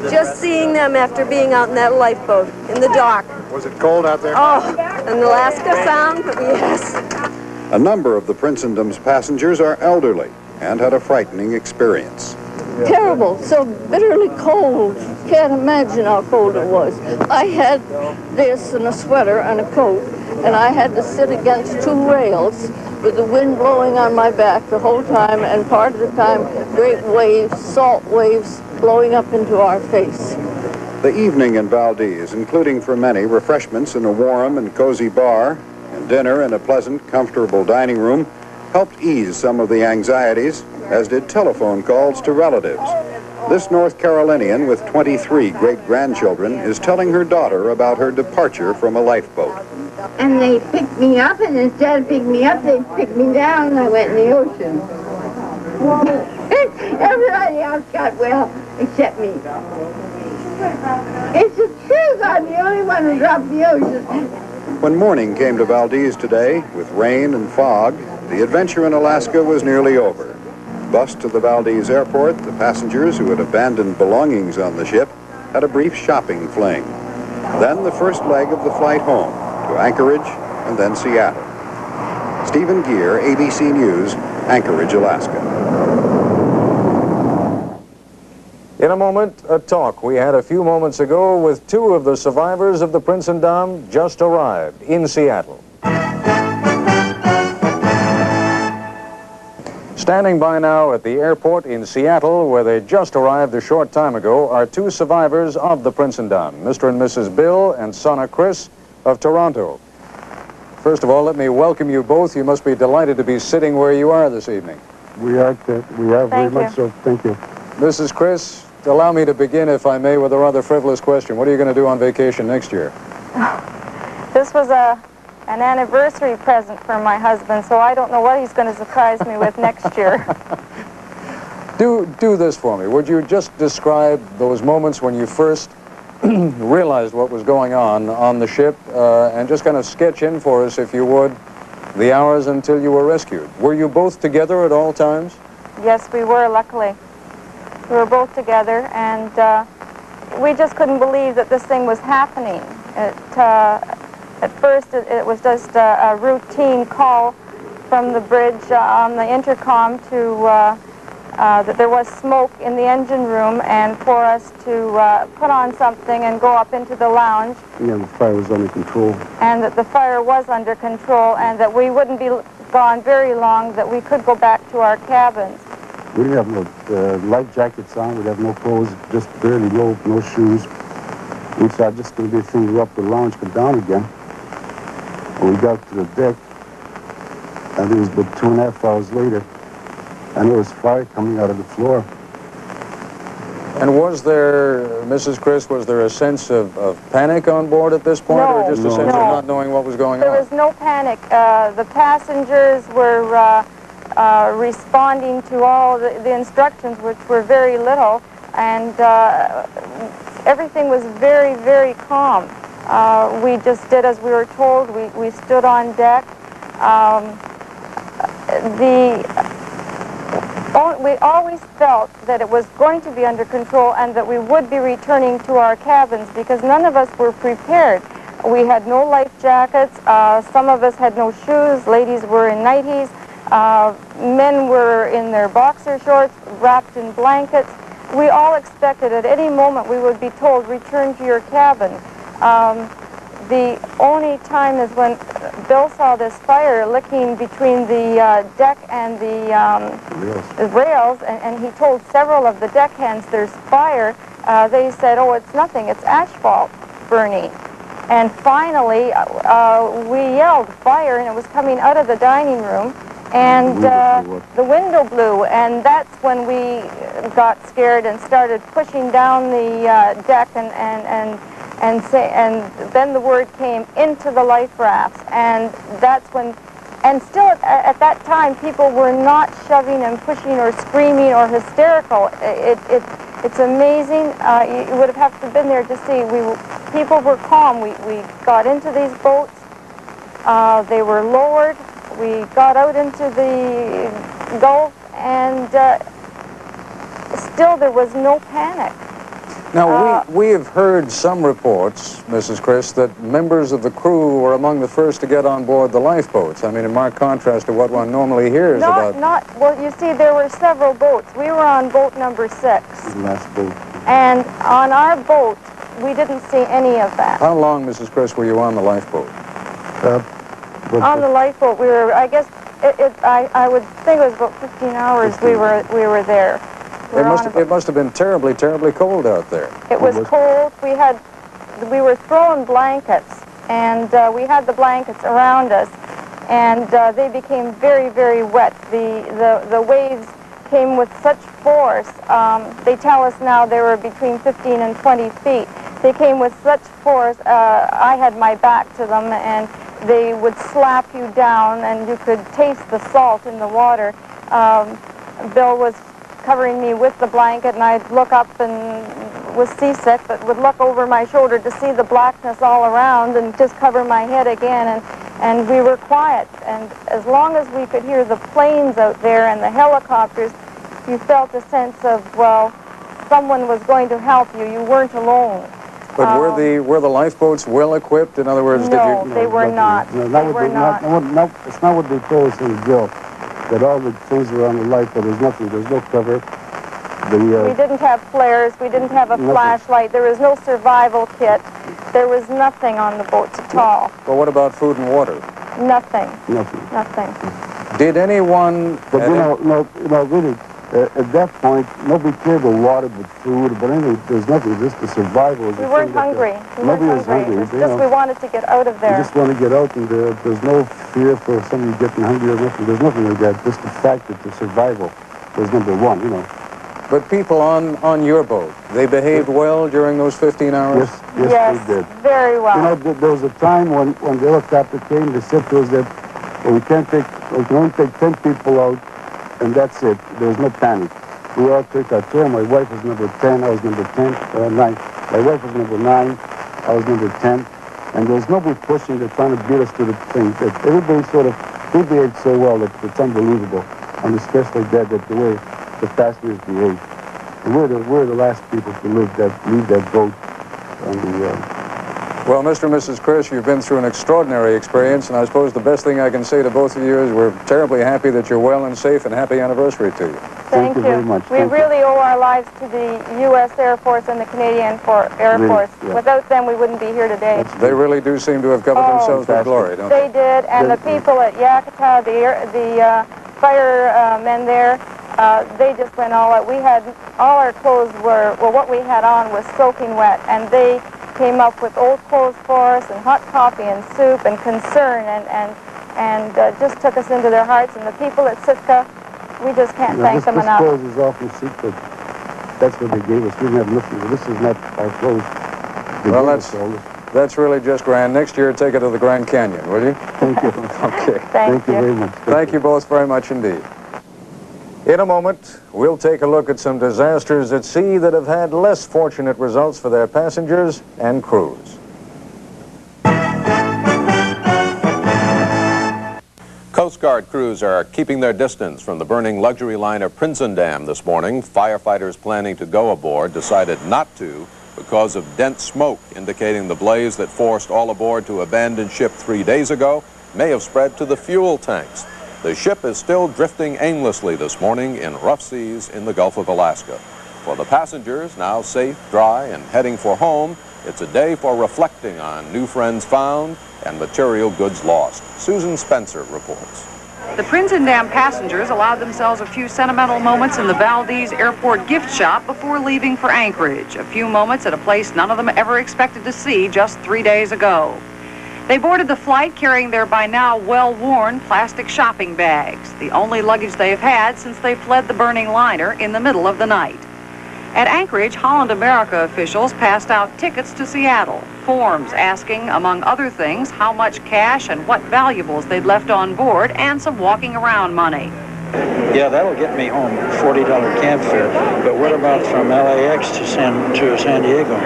Just seeing them after being out in that lifeboat in the dark. Was it cold out there? Oh, and Alaska Sound, yes. A number of the Prinsendam's passengers are elderly and had a frightening experience. Terrible, so bitterly cold. Can't imagine how cold it was. I had this and a sweater and a coat, and I had to sit against two rails with the wind blowing on my back the whole time, and part of the time, great waves, salt waves, blowing up into our face. The evening in Valdez, including for many refreshments in a warm and cozy bar, and dinner in a pleasant, comfortable dining room, helped ease some of the anxieties, as did telephone calls to relatives. This North Carolinian with 23 great-grandchildren is telling her daughter about her departure from a lifeboat. And they picked me up, and instead of picking me up, they picked me down, and I went in the ocean. Everybody else got well, except me. It's the truth. I'm the only one who dropped the ocean. When morning came to Valdez today, with rain and fog, the adventure in Alaska was nearly over. Bussed to the Valdez airport, the passengers who had abandoned belongings on the ship had a brief shopping fling. Then the first leg of the flight home, to Anchorage and then Seattle. Stephen Gear, ABC News, Anchorage, Alaska. In a moment, a talk we had a few moments ago with two of the survivors of the Prinsendam just arrived in Seattle. Standing by now at the airport in Seattle, where they just arrived a short time ago, are two survivors of the Prinsendam, Mr. and Mrs. Bill and Sonna Chris of Toronto. First of all, let me welcome you both. You must be delighted to be sitting where you are this evening. We are very much so. Thank you. Mrs. Chris, allow me to begin, if I may, with a rather frivolous question. What are you going to do on vacation next year? This was an anniversary present for my husband, so I don't know what he's going to surprise me with next year. Do this for me. Would you just describe those moments when you first realized what was going on the ship, and just kind of sketch in for us, if you would, the hours until you were rescued? Were you both together at all times? Yes, we were, luckily. We were both together, and we just couldn't believe that this thing was happening. At first, it was just a routine call from the bridge on the intercom to that there was smoke in the engine room, and for us to put on something and go up into the lounge. Yeah, the fire was under control. And that the fire was under control, and that we wouldn't be gone very long, that we could go back to our cabins. We didn't have no life jackets on. We'd have no clothes, just barely no shoes. We thought just going to be a thing to go up the lounge, come down again. When we got to the deck, I think it was about 2.5 hours later, and there was fire coming out of the floor. And was there, Mrs. Chris, was there a sense of panic on board at this point, No, or just a sense of not knowing what was going on? There was no panic. The passengers were responding to all the instructions, which were very little, and everything was very, very calm. We just did as we were told. We stood on deck. We always felt that it was going to be under control and that we would be returning to our cabins, because none of us were prepared. We had no life jackets. Some of us had no shoes. Ladies were in nighties. Men were in their boxer shorts, wrapped in blankets. We all expected at any moment we would be told, return to your cabin. The only time is when Bill saw this fire licking between the deck and the rails, and he told several of the deckhands, there's fire. They said, oh, it's nothing, it's asphalt burning. And finally, we yelled fire, and it was coming out of the dining room, and the window blew, and that's when we got scared and started pushing down the deck, and then the word came, into the life rafts, and that's when, and still at that time, people were not shoving and pushing or screaming or hysterical. It's amazing. You would have to have been there to see. People were calm. We got into these boats. They were lowered. We got out into the Gulf, and still there was no panic. Now, we have heard some reports, Mrs. Chris, that members of the crew were among the first to get on board the lifeboats. I mean, in marked contrast to what one normally hears about... Well, you see, there were several boats. We were on boat number 6. The last boat. And on our boat, we didn't see any of that. How long, Mrs. Chris, were you on the lifeboat? On the lifeboat, we were, I guess, I would think it was about 15 hours we were there. It must have been terribly, terribly cold out there. It was cold. We were throwing blankets, and we had the blankets around us, and they became very, very wet. The waves came with such force. They tell us now they were between 15 and 20 feet. They came with such force. I had my back to them, and they would slap you down, and you could taste the salt in the water. Bill was covering me with the blanket, and I'd look up and was seasick, but would look over my shoulder to see the blackness all around and just cover my head again, and we were quiet. And as long as we could hear the planes out there and the helicopters, you felt a sense of, well, someone was going to help you. You weren't alone. But were the lifeboats well equipped? In other words, no, they were not. No, it's not what they told us in the drill. That all the things were on the lifeboat. There's nothing. There's no cover. We didn't have flares. We didn't have a flashlight. There was no survival kit. There was nothing on the boats at all. But what about food and water? Nothing. Nothing. Nothing. Did anyone... But no, really, at that point, nobody cared about water but food, but anyway, there's nothing, just the survival. We weren't hungry. Nobody was hungry. It was just we wanted to get out of there. We just want to get out, and there's no fear for somebody getting hungry or nothing. There's nothing like that. Just the fact that the survival was number one, But people on your boat, they behaved well during those 15 hours? Yes, they did. Very well. You know, there was a time when the helicopter came, they said to us that we can only take 10 people out, and that's it. There was no panic. We all took our turn. My wife was number 10, I was number 9. My wife was number 9, I was number 10. And there was nobody pushing, they're trying to beat us to the thing. Everybody we behaved so well that it's unbelievable. And especially that the way the passengers behave. And we're the last people to leave that boat on the... Well, Mr. and Mrs. Chris, you've been through an extraordinary experience, and I suppose the best thing I can say to both of you is we're terribly happy that you're well and safe, and happy anniversary to you. Thank you very much. We really owe our lives to the U.S. Air Force and the Canadian Air Force. Yeah. Without them, we wouldn't be here today. They really do seem to have covered themselves with glory, don't they? They did, and the people at Yakata, the firemen there, they just went all out. We had, all our clothes were, well, what we had on was soaking wet, and they came up with old clothes for us, and hot coffee and soup and concern, and just took us into their hearts. And the people at Sitka, we just can't thank them enough. This clothes is awfully secret. That's what they gave us. We didn't have nothing. This is not our clothes. Well, that's really just grand. Next year, take it to the Grand Canyon, will you? Thank you. Okay. Thank you very much. Thank you both very much indeed. In a moment, we'll take a look at some disasters at sea that have had less fortunate results for their passengers and crews. Coast Guard crews are keeping their distance from the burning luxury liner Prinsendam this morning. Firefighters planning to go aboard decided not to because of dense smoke, indicating the blaze that forced all aboard to abandon ship 3 days ago may have spread to the fuel tanks. The ship is still drifting aimlessly this morning in rough seas in the Gulf of Alaska. For the passengers, now safe, dry, and heading for home, it's a day for reflecting on new friends found and material goods lost. Susan Spencer reports. The Prinsendam passengers allowed themselves a few sentimental moments in the Valdez Airport gift shop before leaving for Anchorage. A few moments at a place none of them ever expected to see just 3 days ago. They boarded the flight carrying their by now well-worn plastic shopping bags, the only luggage they've had since they fled the burning liner in the middle of the night. At Anchorage, Holland America officials passed out tickets to Seattle, forms asking, among other things, how much cash and what valuables they'd left on board, and some walking around money. Yeah, that'll get me home, $40 cab fare. But what about from LAX to San Diego?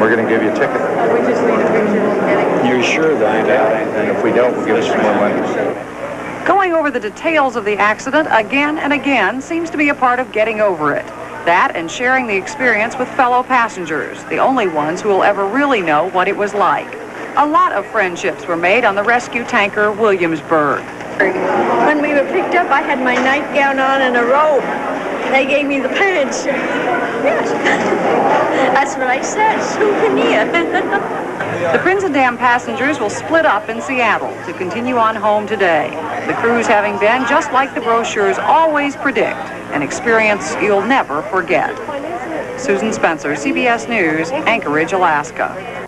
We're going to give you a ticket. We just need a picture. You're sure that? And if we don't, we'll give you some more money. Going over the details of the accident again and again seems to be a part of getting over it. That and sharing the experience with fellow passengers, the only ones who will ever really know what it was like. A lot of friendships were made on the rescue tanker Williamsburg. When we were picked up, I had my nightgown on and a robe. They gave me the pants. Yes. That's what I said, souvenir. The Prinsendam passengers will split up in Seattle to continue on home today. The cruise having been, just like the brochures always predict, an experience you'll never forget. Susan Spencer, CBS News, Anchorage, Alaska.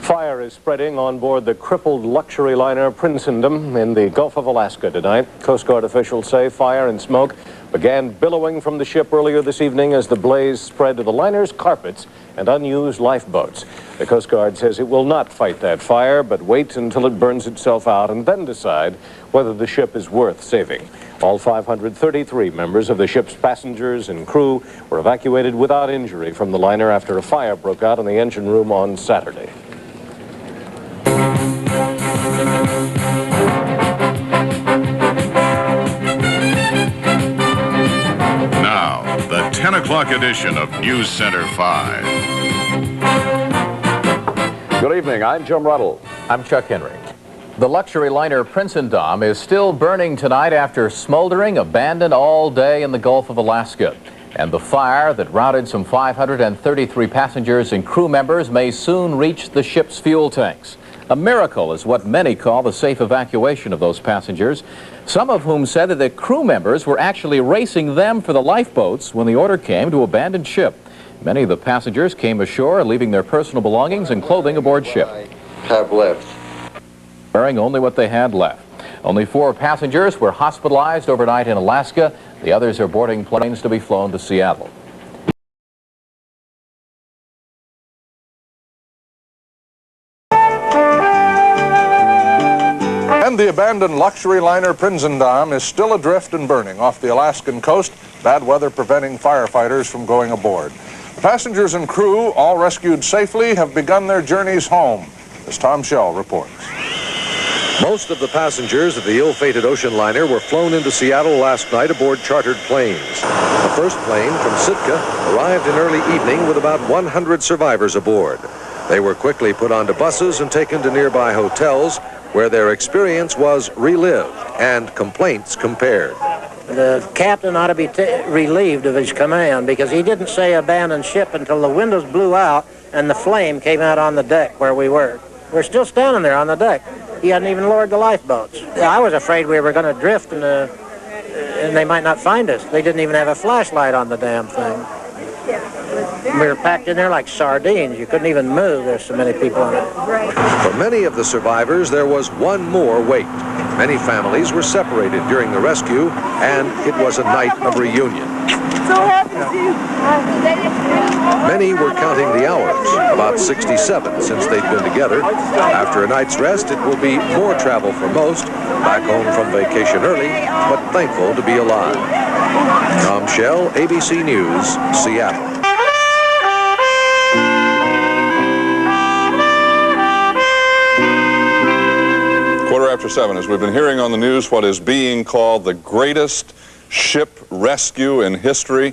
Fire is spreading on board the crippled luxury liner Prinsendam in the Gulf of Alaska tonight. Coast Guard officials say fire and smoke began billowing from the ship earlier this evening as the blaze spread to the liner's carpets and unused lifeboats. The Coast Guard says it will not fight that fire, but wait until it burns itself out and then decide whether the ship is worth saving. All 533 members of the ship's passengers and crew were evacuated without injury from the liner after a fire broke out in the engine room on Saturday. Now, the 10 o'clock edition of News Center 5. Good evening, I'm Jim Ruddle. I'm Chuck Henry. The luxury liner Prinsendam is still burning tonight after smoldering, abandoned all day in the Gulf of Alaska. And the fire that routed some 533 passengers and crew members may soon reach the ship's fuel tanks. A miracle is what many call the safe evacuation of those passengers, some of whom said that the crew members were actually racing them for the lifeboats when the order came to abandon ship. Many of the passengers came ashore, leaving their personal belongings and clothing aboard ship. Have left. Wearing only what they had left. Only 4 passengers were hospitalized overnight in Alaska. The others are boarding planes to be flown to Seattle. And the abandoned luxury liner Prinsendam is still adrift and burning off the Alaskan coast, bad weather preventing firefighters from going aboard. Passengers and crew, all rescued safely, have begun their journeys home, as Tom Shell reports. Most of the passengers of the ill-fated ocean liner were flown into Seattle last night aboard chartered planes. The first plane from Sitka arrived in early evening with about 100 survivors aboard. They were quickly put onto buses and taken to nearby hotels, where their experience was relived and complaints compared. The captain ought to be relieved of his command, because he didn't say abandon ship until the windows blew out and the flame came out on the deck where we were. We're still standing there on the deck. He hadn't even lowered the lifeboats. I was afraid we were going to drift and they might not find us. They didn't even have a flashlight on the damn thing. We were packed in there like sardines. You couldn't even move. There's so many people in it. For many of the survivors, there was one more wait. Many families were separated during the rescue, and it was a night of reunion. So happy to see you. Many were counting the hours, about 67 since they'd been together. After a night's rest, it will be more travel for most, back home from vacation early, but thankful to be alive. Tom Shell, ABC News, Seattle. After 7, as we've been hearing on the news, what is being called the greatest ship rescue in history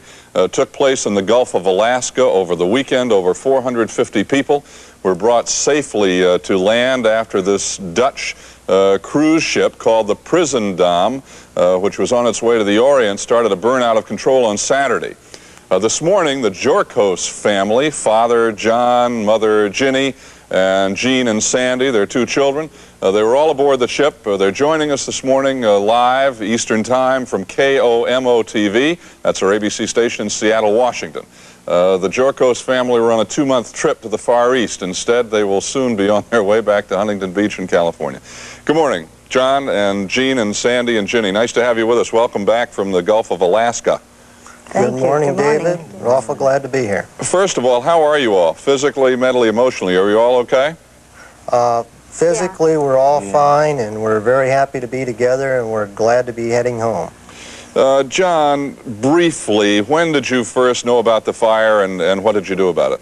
took place in the Gulf of Alaska over the weekend. Over 450 people were brought safely to land after this Dutch cruise ship called the Prinsendam, which was on its way to the Orient, started a burn out of control on Saturday. This morning, the Jorkos family, Father John, Mother Ginny, and Jean and Sandy, their 2 children, they were all aboard the ship. They're joining us this morning live Eastern Time from KOMO-TV. That's our ABC station in Seattle, Washington. The Jorkos family were on a 2-month trip to the Far East. Instead, they will soon be on their way back to Huntington Beach in California. Good morning, John and Jean and Sandy and Ginny. Nice to have you with us. Welcome back from the Gulf of Alaska. Good morning, David. We're awful glad to be here. First of all, how are you all? Physically, mentally, emotionally, are you all okay? Physically, we're all fine, and we're very happy to be together, and we're glad to be heading home. John, briefly, when did you first know about the fire, and what did you do about it?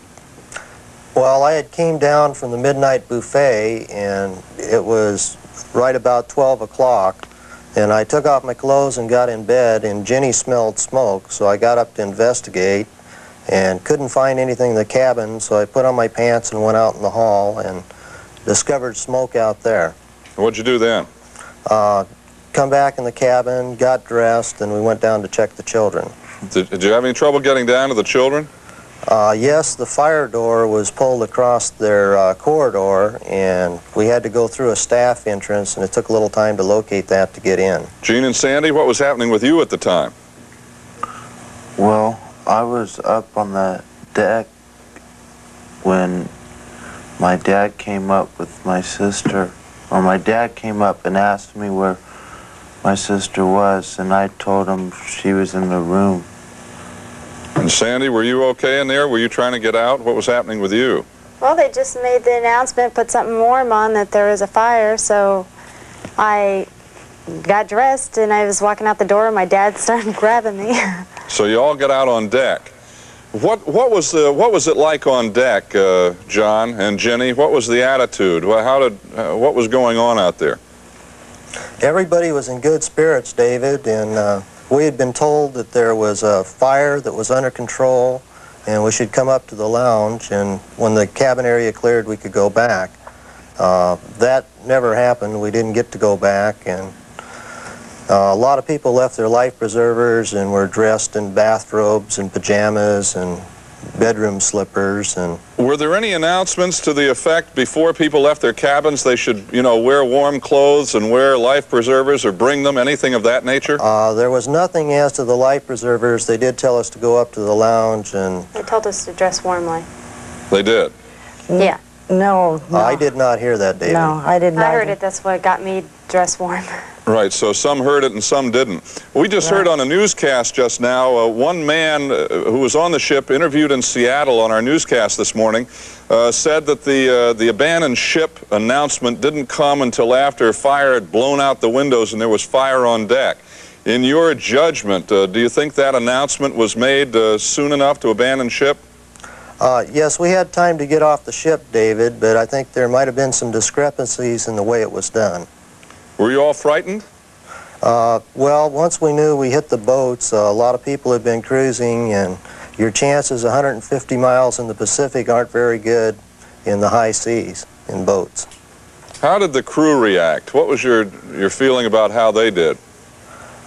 Well, I had came down from the midnight buffet, and it was right about 12 o'clock, and I took off my clothes and got in bed, and Ginny smelled smoke, so I got up to investigate and couldn't find anything in the cabin, so I put on my pants and went out in the hall and discovered smoke out there. What'd you do then? Come back in the cabin, got dressed, and we went down to check the children. Did you have any trouble getting down to the children? Yes, the fire door was pulled across their corridor, and we had to go through a staff entrance, and it took a little time to locate that to get in. Jean and Sandy, what was happening with you at the time? Well, I was up on the deck when my dad came up with my sister, or my dad came up and asked me where my sister was, and I told him she was in the room. And Sandy, were you okay in there? Were you trying to get out? What was happening with you? Well, they just made the announcement, put something warm on that there was a fire, so I got dressed and I was walking out the door and my dad started grabbing me. So you all got out on deck. What was it like on deck, John and Jenny? What was the attitude? What was going on out there? Everybody was in good spirits, David, and we had been told that there was a fire that was under control and we should come up to the lounge, and when the cabin area cleared we could go back. That never happened. We didn't get to go back, and a lot of people left their life preservers and were dressed in bathrobes and pajamas and bedroom slippers. And were there any announcements to the effect before people left their cabins they should, wear warm clothes and wear life preservers or bring them, anything of that nature? There was nothing as to the life preservers. They did tell us to go up to the lounge, and They told us to dress warmly. They did? Yeah. No. I did not hear that, David. No, I did not. I heard it. That's what got me dressed warm. Right, so some heard it and some didn't. We just heard on a newscast just now, one man who was on the ship, interviewed in Seattle on our newscast this morning, said that the abandoned ship announcement didn't come until after fire had blown out the windows and there was fire on deck. In your judgment, do you think that announcement was made soon enough to abandon ship? Yes, we had time to get off the ship, David, but I think there might have been some discrepancies in the way it was done. Were you all frightened? Well, once we knew we hit the boats, a lot of people had been cruising, and your chances 150 miles in the Pacific aren't very good in the high seas in boats. How did the crew react? What was your feeling about how they did?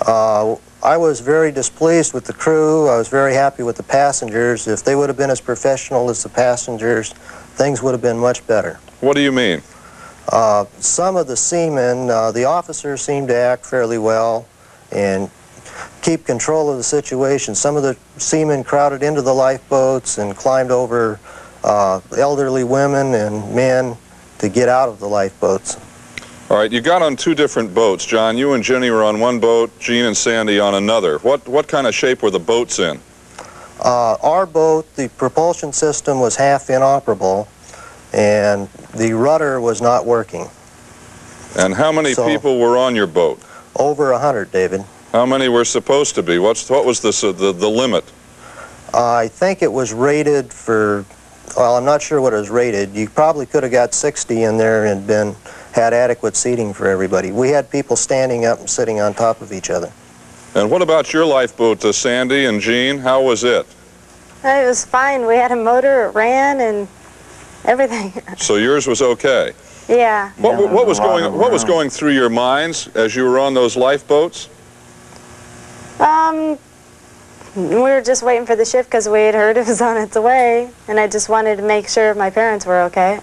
I was very displeased with the crew. I was very happy with the passengers. If they would have been as professional as the passengers, things would have been much better. What do you mean? Some of the seamen, the officers seemed to act fairly well and keep control of the situation. Some of the seamen crowded into the lifeboats and climbed over elderly women and men to get out of the lifeboats. All right, you got on two different boats, John. You and Jenny were on one boat, Gene and Sandy on another. What kind of shape were the boats in? Our boat, the propulsion system was half inoperable, and the rudder was not working. And how many people were on your boat? Over 100, David. How many were supposed to be? What was the limit? I think it was rated for, well, I'm not sure what it was rated. You probably could have got 60 in there and had adequate seating for everybody. We had people standing up and sitting on top of each other. And what about your lifeboat, Sandy and Gene? How was it? It was fine. We had a motor, it ran, and everything. So yours was okay? Yeah. What was going through your minds as you were on those lifeboats? We were just waiting for the ship because we had heard it was on its way, and I just wanted to make sure my parents were okay.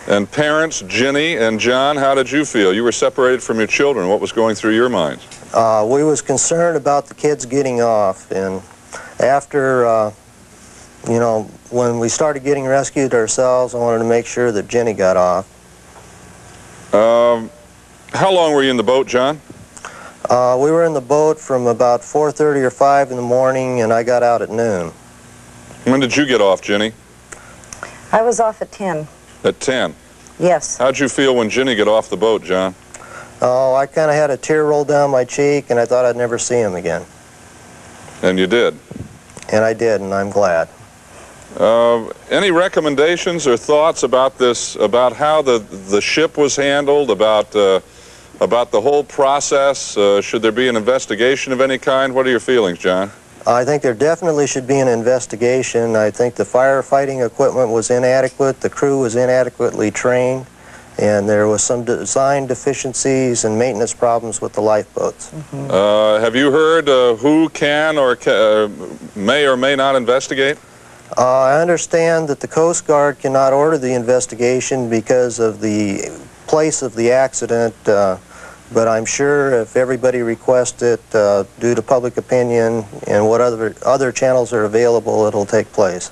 And parents, Jenny and John, how did you feel? You were separated from your children. What was going through your minds? We was concerned about the kids getting off, and after, you know, when we started getting rescued ourselves, I wanted to make sure that Jenny got off. How long were you in the boat, John? We were in the boat from about 4:30 or 5 in the morning, and I got out at noon. When did you get off, Jenny? I was off at 10. At 10? Yes. How'd you feel when Jenny got off the boat, John? Oh, I kind of had a tear roll down my cheek, and I thought I'd never see him again. And you did? And I did, and I'm glad. Any recommendations or thoughts about this, about how the ship was handled, about the whole process? Should there be an investigation of any kind? What are your feelings, John? I think there definitely should be an investigation. I think the firefighting equipment was inadequate, the crew was inadequately trained, and there was some design deficiencies and maintenance problems with the lifeboats. Have you heard who can or may or may not investigate? I understand that the Coast Guard cannot order the investigation because of the place of the accident, but I'm sure if everybody requests it due to public opinion and what other channels are available, it'll take place.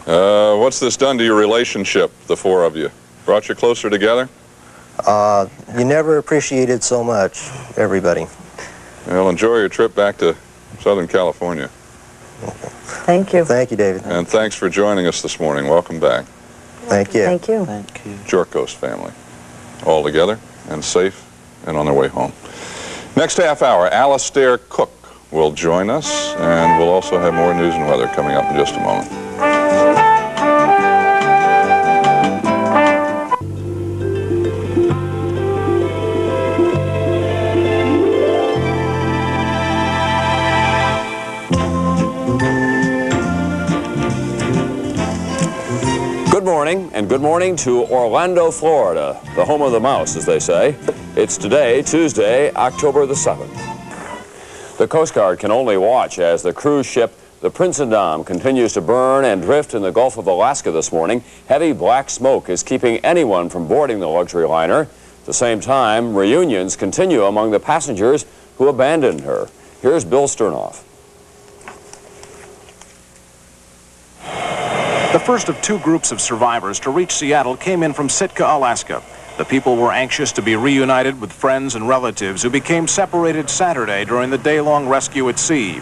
What's this done to your relationship, the four of you? Brought you closer together? You never appreciated so much, everybody. Well, enjoy your trip back to Southern California. Thank you. Thank you, David. And thanks for joining us this morning. Welcome back. Thank you. Thank you. Thank you. Jorkos family. All together and safe and on their way home. Next half hour, Alastair Cook will join us, and we'll also have more news and weather coming up in just a moment. Good morning, and good morning to Orlando, Florida, the home of the mouse, as they say. It's today, Tuesday, October the 7th. The Coast Guard can only watch as the cruise ship, the Prinsendam, continues to burn and drift in the Gulf of Alaska this morning. Heavy black smoke is keeping anyone from boarding the luxury liner. At the same time, reunions continue among the passengers who abandoned her. Here's Bill Sternoff. The first of two groups of survivors to reach Seattle came in from Sitka, Alaska. The people were anxious to be reunited with friends and relatives who became separated Saturday during the day-long rescue at sea.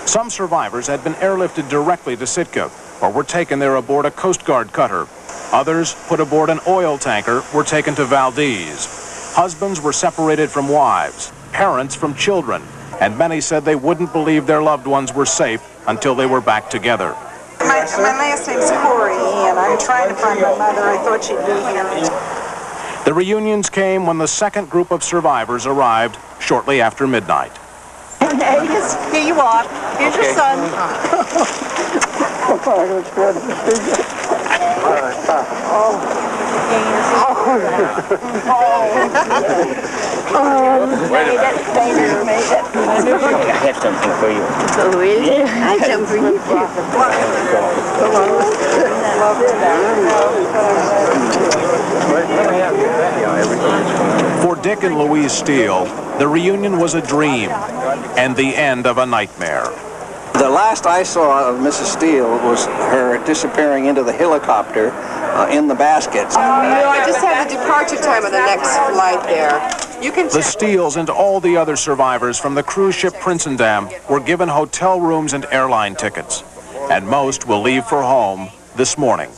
Some survivors had been airlifted directly to Sitka or were taken there aboard a Coast Guard cutter. Others, put aboard an oil tanker, were taken to Valdez. Husbands were separated from wives, parents from children, and many said they wouldn't believe their loved ones were safe until they were back together. My last name's Corey, and I'm trying to find my mother. I thought she'd be here. The reunions came when the second group of survivors arrived shortly after midnight. Here you are. Here's your son. I have something for you. Oh, really? I have something for you, too. For Dick and Louise Steele, the reunion was a dream and the end of a nightmare. The last I saw of Mrs. Steele was her disappearing into the helicopter in the baskets. I just have the departure time of the next flight there. You can. The Steeles and all the other survivors from the cruise ship Prinsendam were given hotel rooms and airline tickets, and most will leave for home this morning.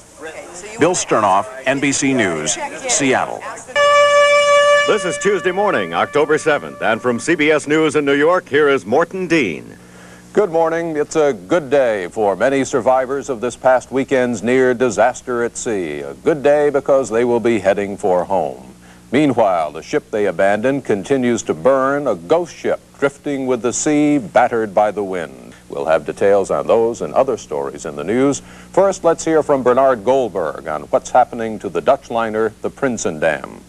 Bill Sternoff, NBC News, Seattle. This is Tuesday morning, October 7th, and from CBS News in New York, here is Morton Dean. Good morning. It's a good day for many survivors of this past weekend's near disaster at sea. A good day because they will be heading for home. Meanwhile, the ship they abandoned continues to burn, a ghost ship drifting with the sea, battered by the wind. We'll have details on those and other stories in the news. First, let's hear from Bernard Goldberg on what's happening to the Dutch liner, the Prinsendam.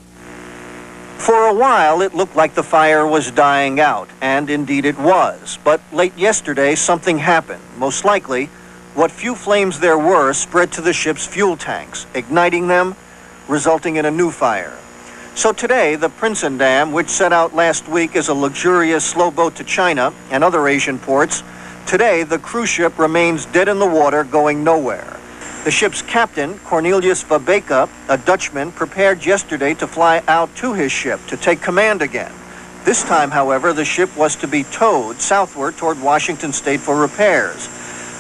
For a while, it looked like the fire was dying out, and indeed it was. But late yesterday, something happened. Most likely, what few flames there were spread to the ship's fuel tanks, igniting them, resulting in a new fire. So today, the Prinsendam, which set out last week as a luxurious slow boat to China and other Asian ports, today the cruise ship remains dead in the water, going nowhere. The ship's captain, Cornelius Verbeke, a Dutchman, prepared yesterday to fly out to his ship to take command again. This time, however, the ship was to be towed southward toward Washington State for repairs.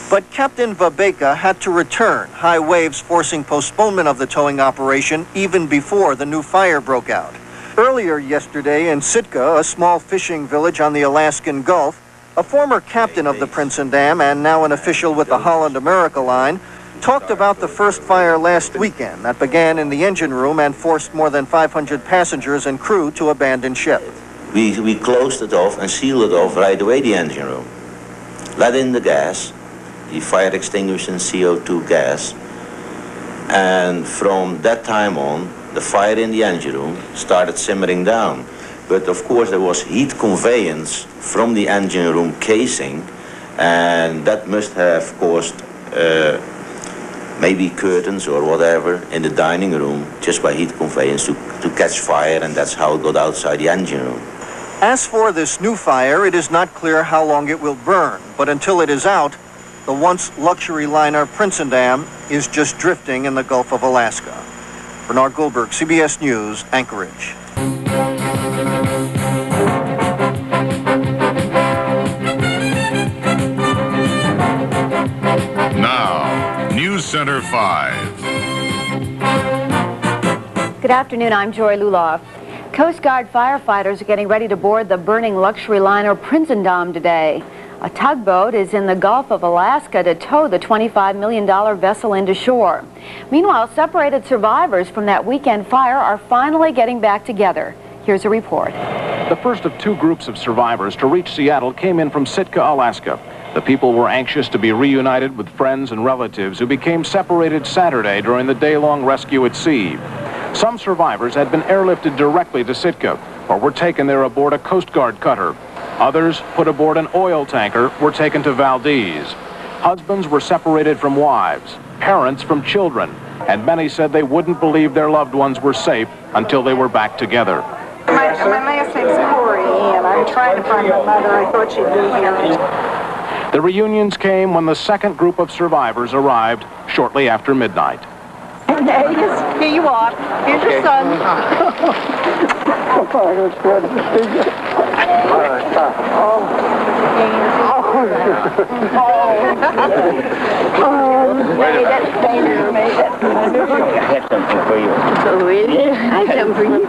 But Captain Verbeke had to return, high waves forcing postponement of the towing operation even before the new fire broke out. Earlier yesterday in Sitka, a small fishing village on the Alaskan Gulf, a former captain of the Prinsendam and now an official with the Holland America Line talked about the first fire last weekend that began in the engine room and forced more than 500 passengers and crew to abandon ship. We closed it off and sealed it off right away, the engine room. Let in the gas, the fire extinguisher and CO2 gas, and from that time on, the fire in the engine room started simmering down. But of course there was heat conveyance from the engine room casing, and that must have caused maybe curtains or whatever in the dining room just by heat conveyance to catch fire, and that's how it got outside the engine room. As for this new fire, it is not clear how long it will burn, but until it is out, the once luxury liner Prinsendam is just drifting in the Gulf of Alaska. Bernard Goldberg, CBS News, Anchorage. Now, News Center 5. Good afternoon, I'm Joy Luloff. Coast Guard firefighters are getting ready to board the burning luxury liner Prinsendam today. A tugboat is in the Gulf of Alaska to tow the $25 million vessel into shore. Meanwhile, separated survivors from that weekend fire are finally getting back together. Here's a report. The first of two groups of survivors to reach Seattle came in from Sitka, Alaska. The people were anxious to be reunited with friends and relatives who became separated Saturday during the day-long rescue at sea. Some survivors had been airlifted directly to Sitka or were taken there aboard a Coast Guard cutter. Others, put aboard an oil tanker, were taken to Valdez. Husbands were separated from wives, parents from children, and many said they wouldn't believe their loved ones were safe until they were back together. My last name's Corey, and I'm trying to find my mother. I thought she'd be here. The reunions came when the second group of survivors arrived shortly after midnight. Here Cornelius, here you are. Here's your son. Made it. I have something for you. Oh, really? I have something for you,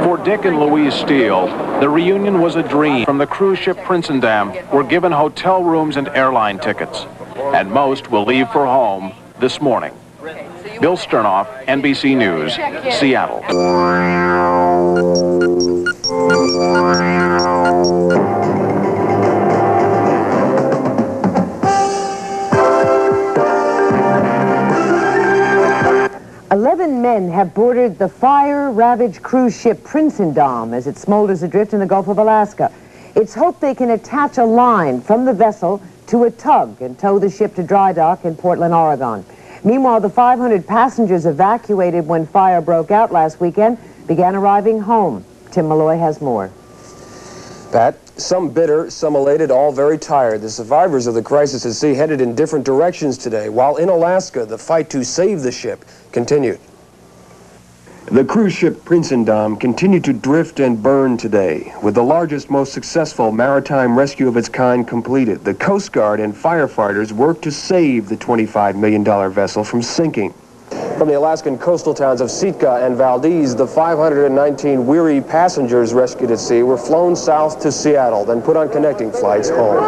For Dick and Louise Steele, the reunion was a dream. From the cruise ship Prinsendam were given hotel rooms and airline tickets, and most will leave for home this morning. Bill Sternoff, NBC News, Seattle. 11 men have boarded the fire-ravaged cruise ship Prinsendam as it smolders adrift in the Gulf of Alaska. It's hoped they can attach a line from the vessel to a tug and tow the ship to dry dock in Portland, Oregon. Meanwhile, the 500 passengers evacuated when fire broke out last weekend began arriving home. Tim Malloy has more. Pat, some bitter, some elated, all very tired. The survivors of the crisis at sea headed in different directions today, while in Alaska, the fight to save the ship continued. The cruise ship Prinsendam continued to drift and burn today. With the largest, most successful maritime rescue of its kind completed, the Coast Guard and firefighters worked to save the $25 million vessel from sinking. From the Alaskan coastal towns of Sitka and Valdez, the 519 weary passengers rescued at sea were flown south to Seattle, then put on connecting flights home.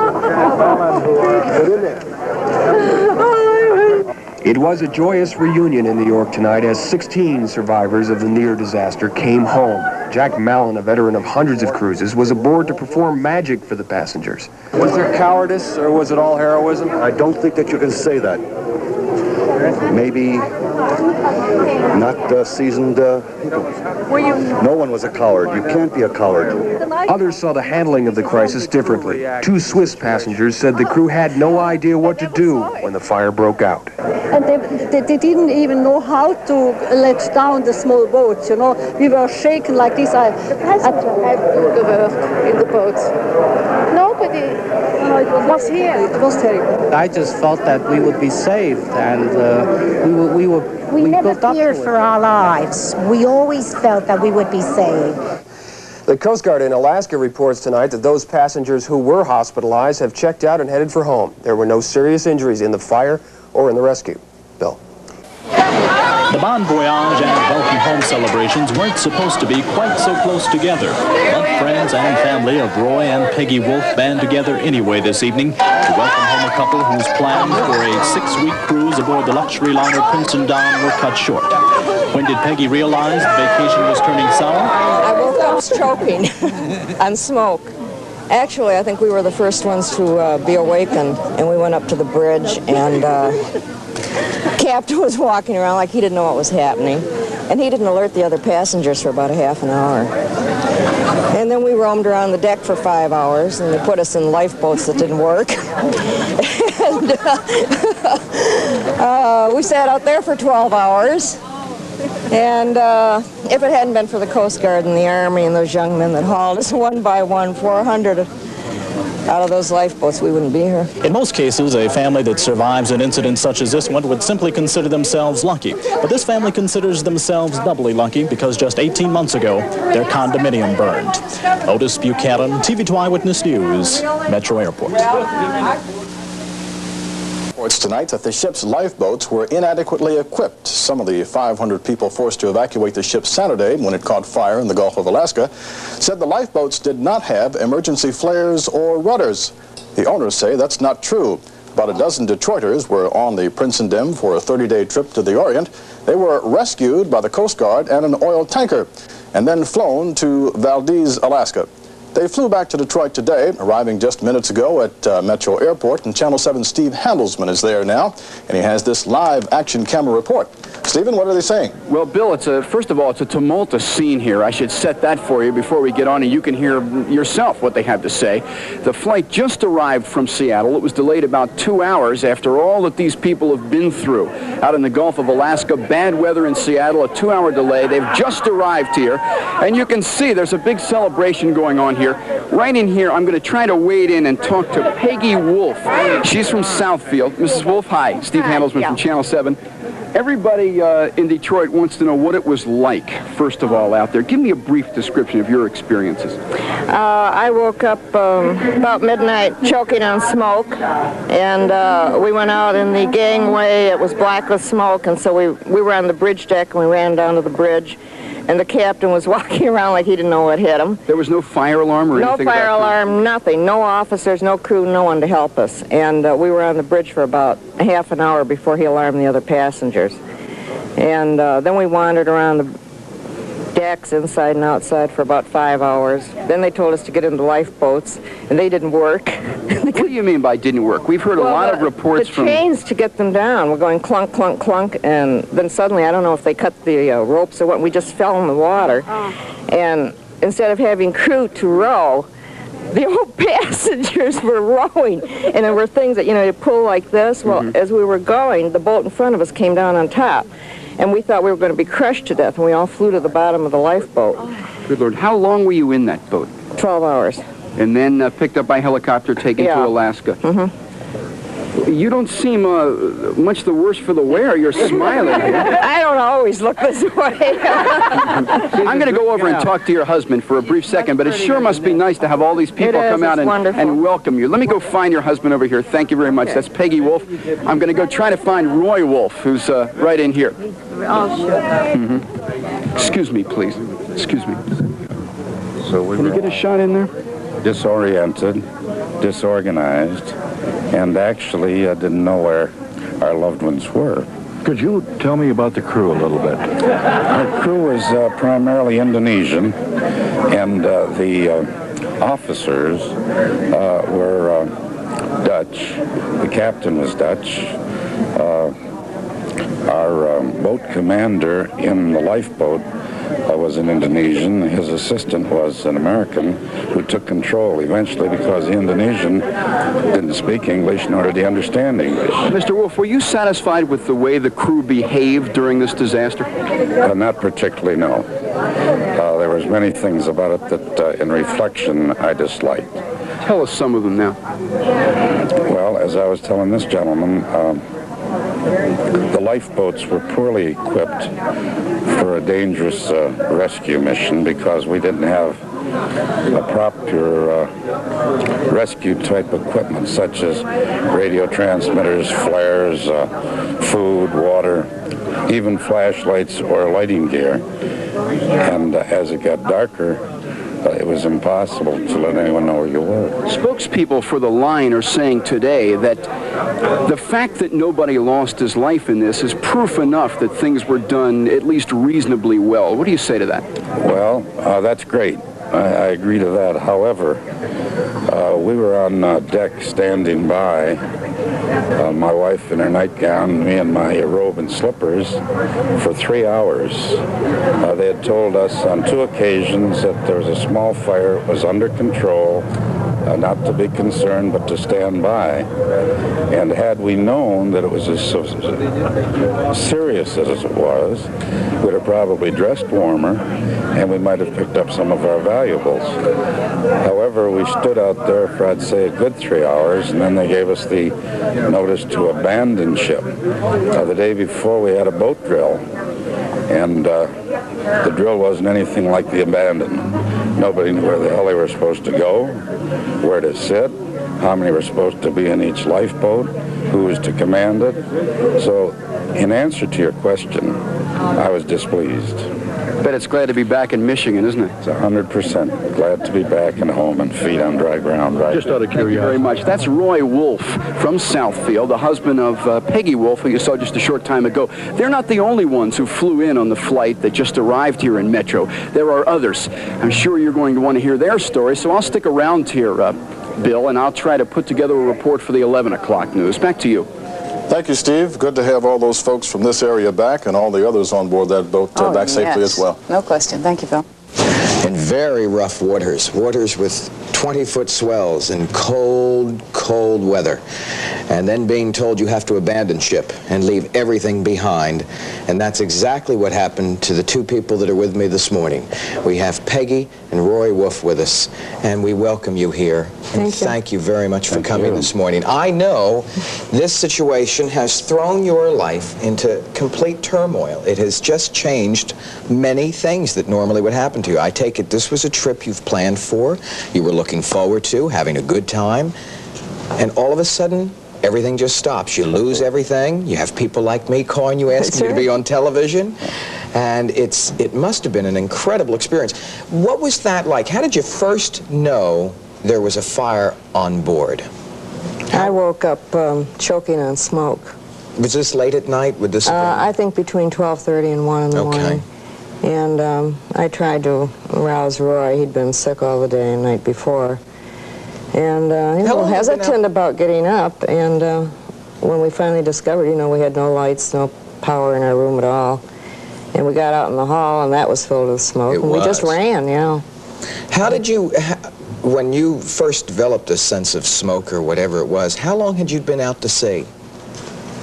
It was a joyous reunion in New York tonight as 16 survivors of the near disaster came home. Jack Mallon, a veteran of hundreds of cruises, was aboard to perform magic for the passengers. Was there cowardice or was it all heroism? I don't think that you can say that. Maybe not seasoned people. No one was a coward. You can't be a coward. Others saw the handling of the crisis differently. 2 Swiss passengers said the crew had no idea what to do when the fire broke out. And they didn't even know how to let down the small boats, you know. We were shaken like this. The passenger had to work in the boats. Nobody was here. It was terrible. I just felt that we would be saved, and we never feared for our lives. We always felt that we would be saved. The Coast Guard in Alaska reports tonight that those passengers who were hospitalized have checked out and headed for home. There were no serious injuries in the fire or in the rescue. Bill. The Bon Voyage and Welcome Home celebrations weren't supposed to be quite so close together, but friends and family of Roy and Peggy Wolf band together anyway this evening to welcome home a couple whose plans for a 6-week cruise aboard the luxury liner Prinsendam were cut short. When did Peggy realize the vacation was turning sour? I woke up choking on smoke. Actually, I think we were the first ones to be awakened, and we went up to the bridge, and Captain was walking around like he didn't know what was happening, and he didn't alert the other passengers for about a half an hour. And then we roamed around the deck for 5 hours, and they put us in lifeboats that didn't work. And we sat out there for 12 hours. And if it hadn't been for the Coast Guard and the Army and those young men that hauled us one by one, 400 out of those lifeboats, we wouldn't be here. In most cases, a family that survives an incident such as this one would simply consider themselves lucky. But this family considers themselves doubly lucky because just 18 months ago, their condominium burned. Otis Buchanan, TV2 Eyewitness News, Metro Airport. Reports tonight that the ship's lifeboats were inadequately equipped. Some of the 500 people forced to evacuate the ship Saturday when it caught fire in the Gulf of Alaska said the lifeboats did not have emergency flares or rudders. The owners say that's not true. About a dozen Detroiters were on the Prinsendam for a 30-day trip to the Orient. They were rescued by the Coast Guard and an oil tanker and then flown to Valdez, Alaska. They flew back to Detroit today, arriving just minutes ago at Metro Airport, and Channel 7's Steve Handelsman is there now, and he has this live action camera report. Stephen, what are they saying? Well, Bill, first of all, it's a tumultuous scene here. I should set that for you before we get on, and you can hear yourself what they have to say. The flight just arrived from Seattle. It was delayed about 2 hours after all that these people have been through. Out in the Gulf of Alaska, bad weather in Seattle, a 2-hour delay. They've just arrived here, and you can see there's a big celebration going on here. Right in here, I'm going to try to wade in and talk to Peggy Wolf. She's from Southfield. Mrs. Wolf, hi. Steve Handelsman from Channel 7. Everybody in Detroit wants to know what it was like, first of all, out there. Give me a brief description of your experiences. I woke up about midnight choking on smoke, and we went out in the gangway. It was black with smoke, and so we were on the bridge deck, and we ran down to the bridge. And the captain was walking around like he didn't know what hit him. There was no fire alarm or anything? No fire alarm, nothing. No officers, no crew, no one to help us. And we were on the bridge for about a half an hour before he alarmed the other passengers. And then we wandered around the decks inside and outside for about 5 hours. Then they told us to get into lifeboats, and they didn't work. What do you mean by didn't work? We've heard a lot of reports from... The chains to get them down were going clunk, clunk, clunk, and then suddenly, I don't know if they cut the ropes or what, we just fell in the water. And instead of having crew to row, the old passengers were rowing, and there were things that, you pull like this. Well, as we were going, the boat in front of us came down on top, and we thought we were going to be crushed to death, and we all flew to the bottom of the lifeboat. Good Lord. How long were you in that boat? 12 hours. And then picked up by helicopter, taken to Alaska. You don't seem much the worse for the wear. You're smiling. I don't always look this way. I'm going to go over and talk to your husband for a brief second, but it sure must be nice to have all these people come out and welcome you. Let me go find your husband over here. Thank you very much. That's Peggy Wolf. I'm going to go try to find Roy Wolf, who's right in here. Excuse me, please. Excuse me. So we Can you get a shot in there? Disoriented, disorganized, and actually didn't know where our loved ones were. Could you tell me about the crew a little bit? Our crew was primarily Indonesian, and the officers were Dutch. The captain was Dutch. Our boat commander in the lifeboat was an Indonesian. His assistant was an American who took control eventually because the Indonesian didn't speak English, nor did he understand English. Mr. Wolf, were you satisfied with the way the crew behaved during this disaster? Not particularly, no. There was many things about it that, in reflection, I disliked. Tell us some of them now. Well, as I was telling this gentleman, the lifeboats were poorly equipped for a dangerous rescue mission because we didn't have a proper rescue type equipment such as radio transmitters, flares, food, water, even flashlights or lighting gear. And as it got darker, it was impossible to let anyone know where you were. Spokespeople for the line are saying today that the fact that nobody lost his life in this is proof enough that things were done at least reasonably well. What do you say to that? Well, that's great. I agree to that. However, we were on deck standing by, my wife in her nightgown, me in my robe and slippers, for 3 hours. They had told us on 2 occasions that there was a small fire, it was under control, not to be concerned, but to stand by. And had we known that it was as serious as it was, we'd have probably dressed warmer, and we might have picked up some of our valuables. However, we stood out there for, I'd say, a good 3 hours, and then they gave us the notice to abandon ship. The day before, we had a boat drill, and the drill wasn't anything like the abandonment. Nobody knew where the hell they were supposed to go, where to sit, how many were supposed to be in each lifeboat, who was to command it. So, in answer to your question, I was displeased. Bet it's glad to be back in Michigan, isn't it? It's 100% glad to be back and home and feet on dry ground. Right. Just out of curiosity. Thank you very much. That's Roy Wolf from Southfield, the husband of Peggy Wolf, who you saw just a short time ago. They're not the only ones who flew in on the flight that just arrived here in Metro. There are others. I'm sure you're going to want to hear their story, so I'll stick around here, Bill, and I'll try to put together a report for the 11 o'clock news. Back to you. Thank you, Steve. Good to have all those folks from this area back and all the others on board that boat back safely as well. No question. Thank you, Phil. In very rough waters with 20-foot swells in cold, cold weather. And then being told you have to abandon ship and leave everything behind. And that's exactly what happened to the two people that are with me this morning. We have Peggy and Roy Wolf with us, and we welcome you here. And thank you very much for coming this morning. I know this situation has thrown your life into complete turmoil. It has just changed many things that normally would happen to you. I take it this was a trip you've planned for, you were looking forward to, having a good time, and all of a sudden, everything just stops. You lose everything. You have people like me calling you, asking you to be on television. And it must have been an incredible experience. What was that like? How did you first know there was a fire on board? I woke up choking on smoke. Was this late at night? Would this I think between 12:30 and 1 in the morning. And I tried to rouse Roy. He'd been sick all the day and night before. And he was a little hesitant about getting up. And when we finally discovered, you know, we had no lights, no power in our room at all. And we got out in the hall, and that was filled with smoke. We just ran, How did you, when you first developed a sense of smoke or whatever it was, how long had you been out to sea?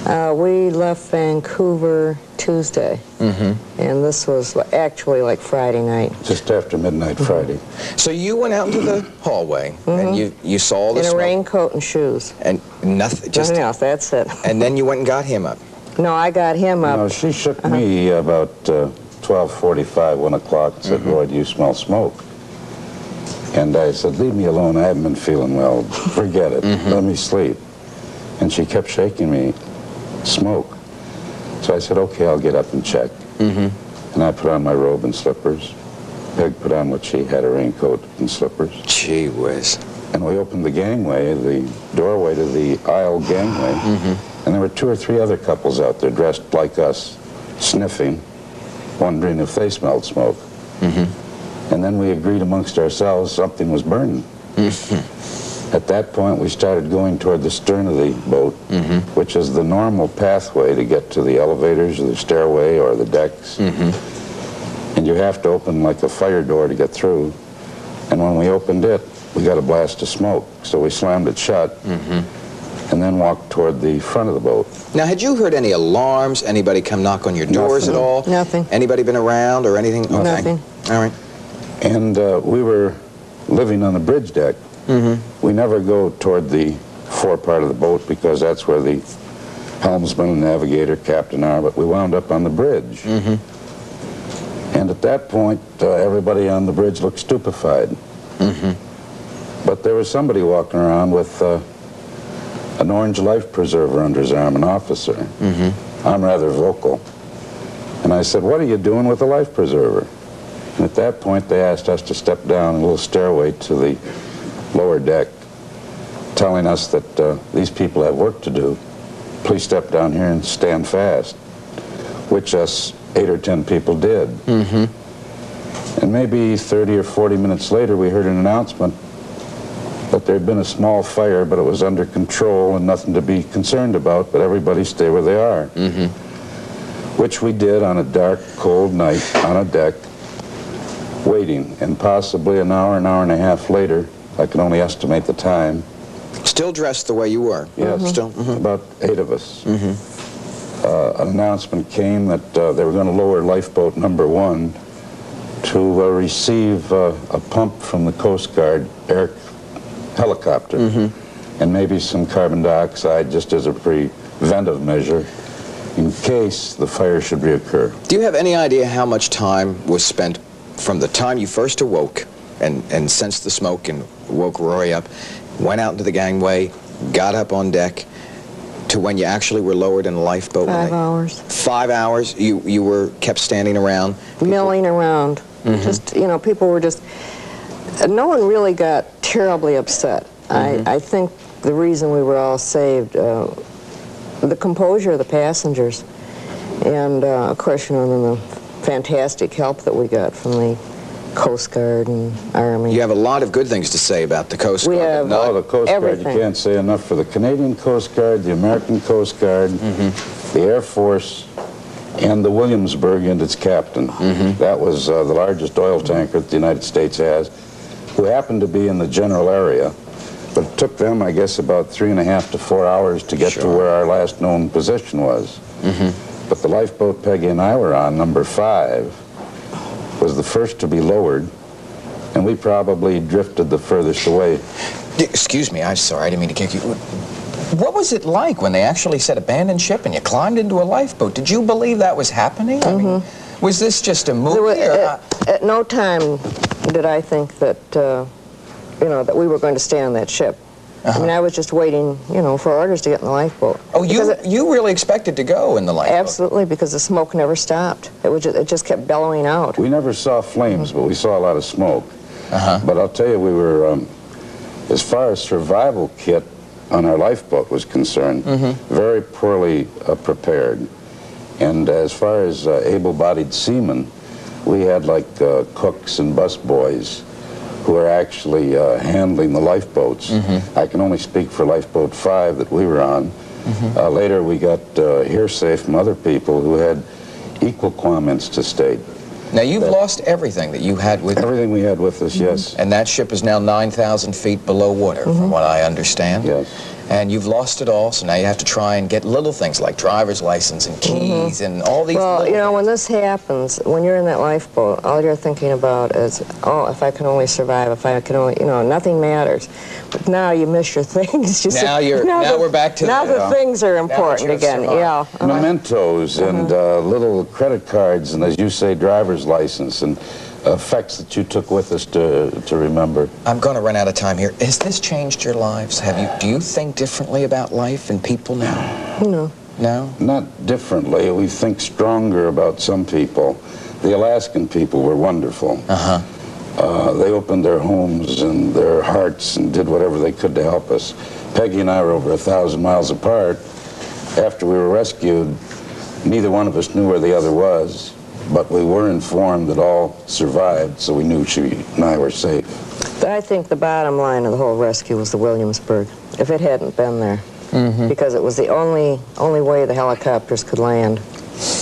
We left Vancouver Tuesday, and this was actually like Friday night. Just after midnight Friday. So you went out into the hallway, and you saw all the smoke? In a raincoat and shoes. And nothing, just... Nothing else, that's it. And then you went and got him up? No, I got him up. No, she shook me about 12:45, 1 o'clock, and said, Roy, do you smell smoke? And I said, leave me alone, I haven't been feeling well. Forget it, let me sleep. And she kept shaking me, smoke. So I said, okay, I'll get up and check. And I put on my robe and slippers. Peg put on what she had, a raincoat and slippers. Gee whiz. And we opened the gangway, the doorway to the aisle gangway, and there were 2 or 3 other couples out there dressed like us, sniffing, wondering if they smelled smoke. And then we agreed amongst ourselves something was burning. At that point, we started going toward the stern of the boat, which is the normal pathway to get to the elevators or the stairway or the decks. And you have to open like a fire door to get through. And when we opened it, we got a blast of smoke. So we slammed it shut and then walked toward the front of the boat. Now, had you heard any alarms? Anybody come knock on your doors at all? Nothing. Anybody been around or anything? Okay. Nothing. All right. And we were living on the bridge deck. We never go toward the fore part of the boat because that's where the helmsman and navigator, captain are, but we wound up on the bridge. And at that point, everybody on the bridge looked stupefied. But there was somebody walking around with an orange life preserver under his arm, an officer. I'm rather vocal. And I said, what are you doing with a life preserver? And at that point, they asked us to step down a little stairway to the lower deck, telling us that these people have work to do. Please step down here and stand fast, which us 8 or 10 people did. And maybe 30 or 40 minutes later, we heard an announcement that there had been a small fire, but it was under control and nothing to be concerned about, but everybody stay where they are. Which we did on a dark, cold night on a deck, waiting, and possibly an hour and a half later, I can only estimate the time. Still dressed the way you were? Yes, still. About 8 of us. An announcement came that they were going to lower lifeboat number 1 to receive a pump from the Coast Guard air helicopter, and maybe some carbon dioxide just as a preventive measure in case the fire should reoccur. Do you have any idea how much time was spent from the time you first awoke and sensed the smoke and woke Rory up, went out into the gangway, got up on deck, to when you actually were lowered in a lifeboat? 5 hours. 5 hours? You were kept standing around? Milling around. Just, you know, people were just... No one really got terribly upset. I think the reason we were all saved, the composure of the passengers, and of course, you know, the fantastic help that we got from the Coast Guard and Army. You have a lot of good things to say about the Coast Guard. We have the Coast everything. Guard, you can't say enough for the Canadian Coast Guard, the American Coast Guard, the Air Force, and the Williamsburg and its captain. That was the largest oil tanker that the United States has, who happened to be in the general area. But it took them, I guess, about 3.5 to 4 hours to get to where our last known position was. But the lifeboat Peggy and I were on, number 5, was the first to be lowered, and we probably drifted the furthest away. Excuse me, I'm sorry, I didn't mean to kick you. What was it like when they actually said abandon ship and you climbed into a lifeboat? Did you believe that was happening? I mean, was this just a movie? At no time did I think that, you know, that we were going to stay on that ship. I mean, I was just waiting, you know, for orders to get in the lifeboat. Oh, you really expected to go in the lifeboat? Absolutely, because the smoke never stopped. It just kept bellowing out. We never saw flames, but we saw a lot of smoke. But I'll tell you, we were, as far as survival kit on our lifeboat was concerned, very poorly prepared. And as far as able-bodied seamen, we had like cooks and busboys who are actually handling the lifeboats. I can only speak for Lifeboat 5 that we were on. Later we got hearsay from other people who had equal comments to state. Now you've lost everything that you had with you. Everything we had with us, yes. And that ship is now 9,000 feet below water, from what I understand. Yes. And you've lost it all, so now you have to try and get little things like driver's license and keys and all these Well, little you know, when this happens, when you're in that lifeboat, all you're thinking about is, oh, if I can only survive, if I can only, you know, nothing matters. But now you miss your things. Now we're back to now the things are important again. Yeah. Mementos and little credit cards, and as you say, driver's license, and effects that you took with us to remember. I'm going to run out of time here. Has this changed your lives? Do you think differently about life and people now? No. No? Not differently. We think stronger about some people. The Alaskan people were wonderful. They opened their homes and their hearts and did whatever they could to help us. Peggy and I were over 1,000 miles apart. After we were rescued, neither one of us knew where the other was. But we were informed that all survived, so we knew she and I were safe. But I think the bottom line of the whole rescue was the Williamsburg. If it hadn't been there, because it was the only way the helicopters could land.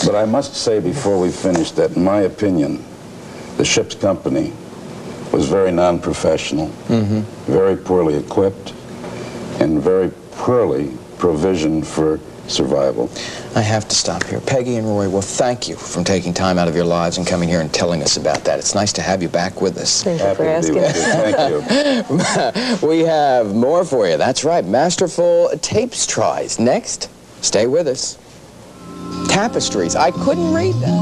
But I must say before we finish that, in my opinion, the ship's company was very non-professional, very poorly equipped, and very poorly provisioned for survival. I have to stop here. Peggy and Roy, well, thank you for taking time out of your lives and coming here and telling us about that. It's nice to have you back with us. Thank you for asking. Thank you. We have more for you. That's right, masterful tapes tries. Next, stay with us. Tapestries. I couldn't read that.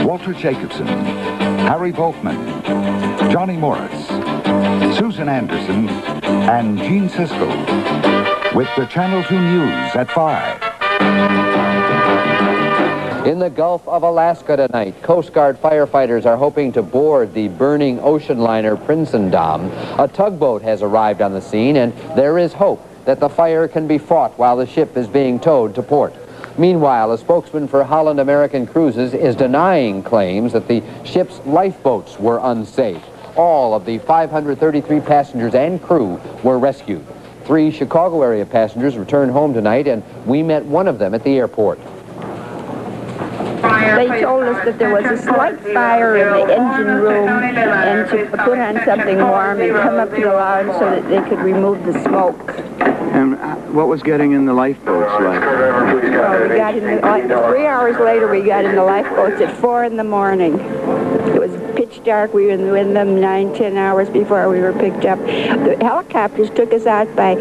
Walter Jacobson, Harry Volkman, Johnny Morris, Susan Anderson, and Gene Siskel with the Channel 2 News at 5. In the Gulf of Alaska tonight, Coast Guard firefighters are hoping to board the burning ocean liner Prinsendam. A tugboat has arrived on the scene, and there is hope that the fire can be fought while the ship is being towed to port. Meanwhile, a spokesman for Holland American Cruises is denying claims that the ship's lifeboats were unsafe. All of the 533 passengers and crew were rescued. 3 Chicago area passengers returned home tonight, and we met one of them at the airport. They told us that there was a slight fire in the engine room and to put on something warm and come up to the lounge so that they could remove the smoke. And what was getting in the lifeboats like? Well, we got in the, 3 hours later, we got in the lifeboats at 4 in the morning. It was pitch dark. We were in them 9-10 hours before we were picked up. The helicopters took us out by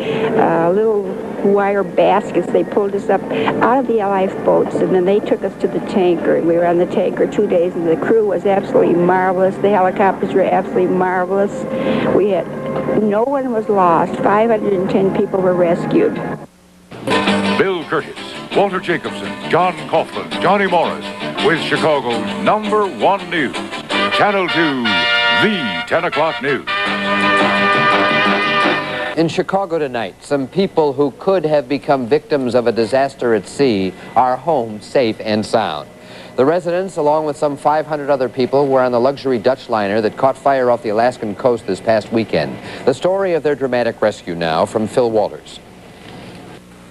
little wire baskets. They pulled us up out of the lifeboats, and then they took us to the tanker. We were on the tanker 2 days, and the crew was absolutely marvelous. The helicopters were absolutely marvelous. We had no one was lost. 510 people were rescued. Bill Curtis, Walter Jacobson, John Coughlin, Johnny Morris with Chicago's #1 news. Channel 2, the 10 o'clock news. In Chicago tonight, some people who could have become victims of a disaster at sea are home safe and sound. The residents, along with some 500 other people, were on the luxury Dutch liner that caught fire off the Alaskan coast this past weekend. The story of their dramatic rescue now from Phil Walters.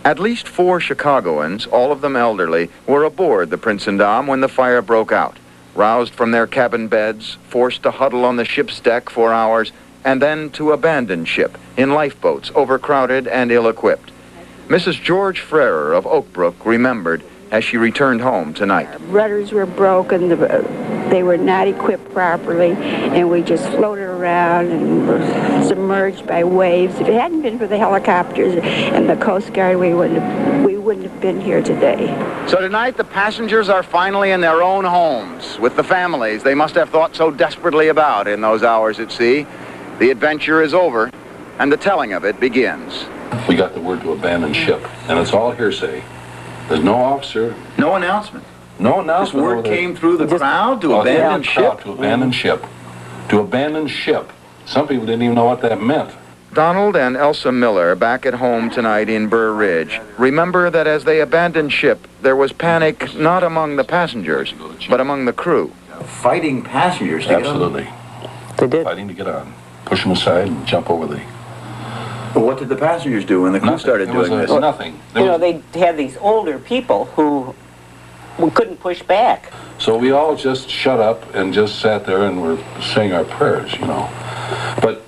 At least 4 Chicagoans, all of them elderly, were aboard the Prinsendam when the fire broke out. Roused from their cabin beds, forced to huddle on the ship's deck for hours, and then to abandon ship in lifeboats, overcrowded and ill-equipped. Mrs. George Frerer of Oakbrook remembered as she returned home tonight. Rudders were broken, they were not equipped properly, and we just floated around and were submerged by waves. If it hadn't been for the helicopters and the Coast Guard, we wouldn't have been here today. So tonight the passengers are finally in their own homes with the families they must have thought so desperately about in those hours at sea. The adventure is over, and the telling of it begins. We got the word to abandon ship, and it's all hearsay. There's no officer. No announcement. No announcement. This word came through the crowd to abandon ship? To abandon ship. To abandon ship. Some people didn't even know what that meant. Donald and Elsa Miller, back at home tonight in Burr Ridge, remember that as they abandoned ship, there was panic not among the passengers, but among the crew. Fighting passengers to Absolutely. They did. Fighting to get on. Push them aside and jump over the... Well, what did the passengers do when the crew started doing this? Nothing. They had these older people who couldn't push back. So we all just shut up and just sat there and were saying our prayers, you know. But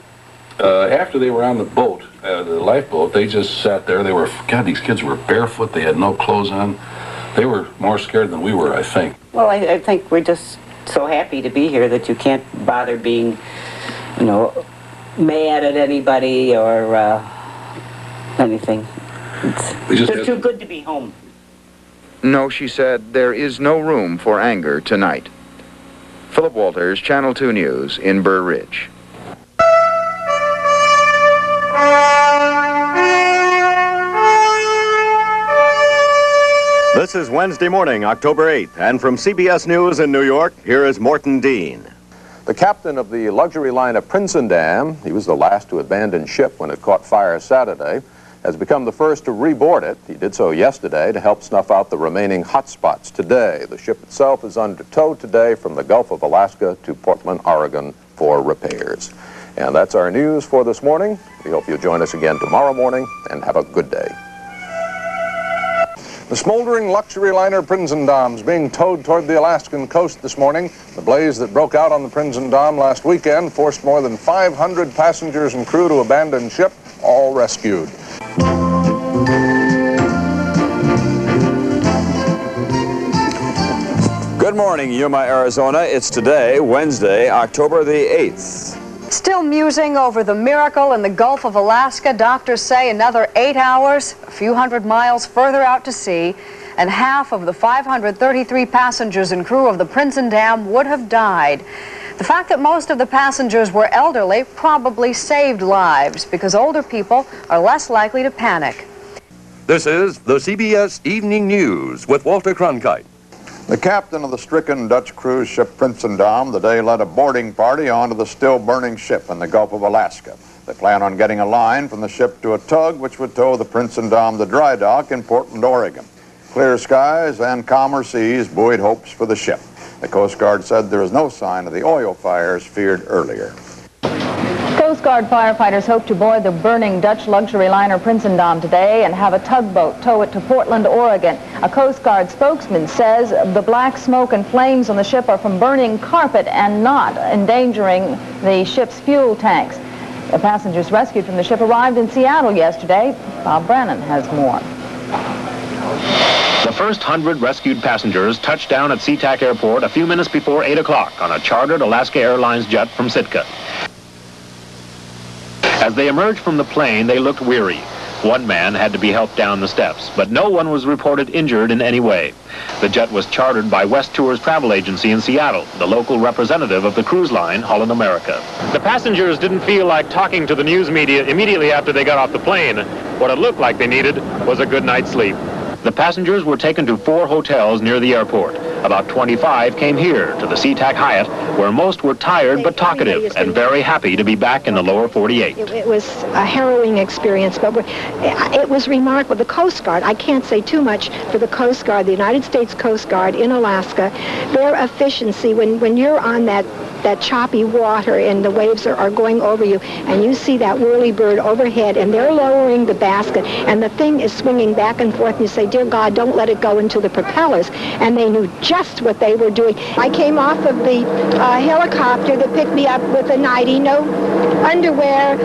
after they were on the boat, the lifeboat, they just sat there. They were, God, these kids were barefoot. They had no clothes on. They were more scared than we were, I think. Well, I think we're just so happy to be here that you can't bother being, mad at anybody or anything. It's just too good to be home. No, she said, there is no room for anger tonight. Philip Walters, Channel 2 News in Burr Ridge. This is Wednesday morning, October 8th, and from CBS News in New York, here is Morton Dean. The captain of the luxury liner Prinsendam, he was the last to abandon ship when it caught fire Saturday, has become the first to reboard it. He did so yesterday to help snuff out the remaining hot spots today. The ship itself is under tow today from the Gulf of Alaska to Portland, Oregon for repairs. And that's our news for this morning. We hope you'll join us again tomorrow morning, and have a good day. The smoldering luxury liner Prinsendam is being towed toward the Alaskan coast this morning. The blaze that broke out on the Prinsendam last weekend forced more than 500 passengers and crew to abandon ship, all rescued. Good morning, Yuma, Arizona. It's today, Wednesday, October the 8th. Still musing over the miracle in the Gulf of Alaska, doctors say another 8 hours, a few hundred miles further out to sea, and half of the 533 passengers and crew of the Prinsendam would have died. The fact that most of the passengers were elderly probably saved lives because older people are less likely to panic. This is the CBS Evening News with Walter Cronkite. The captain of the stricken Dutch cruise ship Prinsendam today led a boarding party onto the still burning ship in the Gulf of Alaska. They plan on getting a line from the ship to a tug which would tow the Prinsendam to dry dock in Portland, Oregon. Clear skies and calmer seas buoyed hopes for the ship. The Coast Guard said there is no sign of the oil fires feared earlier. Coast Guard firefighters hope to board the burning Dutch luxury liner Prinsendam today and have a tugboat tow it to Portland, Oregon. A Coast Guard spokesman says the black smoke and flames on the ship are from burning carpet and not endangering the ship's fuel tanks. The passengers rescued from the ship arrived in Seattle yesterday. Bob Brannon has more. The first 100 rescued passengers touched down at SeaTac Airport a few minutes before 8 o'clock on a chartered Alaska Airlines jet from Sitka. As they emerged from the plane, they looked weary. One man had to be helped down the steps, but no one was reported injured in any way. The jet was chartered by West Tours Travel Agency in Seattle, the local representative of the cruise line, Holland America. The passengers didn't feel like talking to the news media immediately after they got off the plane. What it looked like they needed was a good night's sleep. The passengers were taken to 4 hotels near the airport. About 25 came here to the SeaTac Hyatt, where most were tired but talkative and very happy to be back in the lower 48. It was a harrowing experience, but it was remarkable. The Coast Guard, I can't say too much for the Coast Guard, the United States Coast Guard in Alaska, their efficiency when you're on that choppy water and the waves are going over you, and you see that whirly-bird overhead, and they're lowering the basket, and the thing is swinging back and forth, and you say, dear God, don't let it go into the propellers. And they knew just what they were doing. I came off of the helicopter that picked me up with a nightie, no underwear,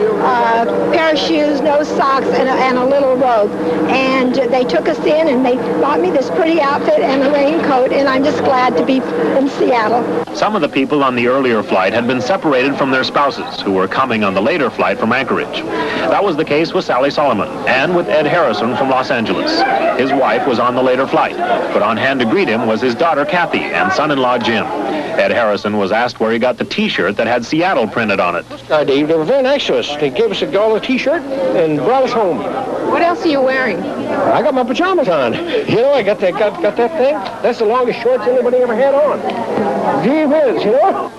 pair of shoes, no socks, and a little robe. And they took us in, and they bought me this pretty outfit and a raincoat, and I'm just glad to be in Seattle. Some of the people on the earlier flight had been separated from their spouses, who were coming on the later flight from Anchorage. That was the case with Sally Solomon and with Ed Harrison from Los Angeles. His wife was on the later flight, but on hand to greet him was his daughter Kathy and son-in-law Jim. Ed Harrison was asked where he got the T-shirt that had Seattle printed on it. Dave, they were very nice to us. They gave us all a T-shirt and brought us home. What else are you wearing? I got my pajamas on. You know, I got that thing. That's the longest shorts anybody ever had on. Gee whiz, you know?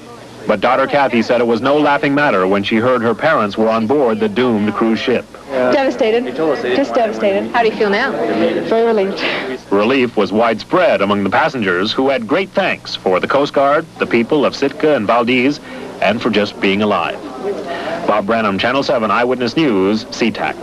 But daughter Kathy said it was no laughing matter when she heard her parents were on board the doomed cruise ship. Devastated. Just devastated. How do you feel now? Very relieved. Relief was widespread among the passengers, who had great thanks for the Coast Guard, the people of Sitka and Valdez, and for just being alive. Bob Branham, Channel 7 Eyewitness News, SeaTac.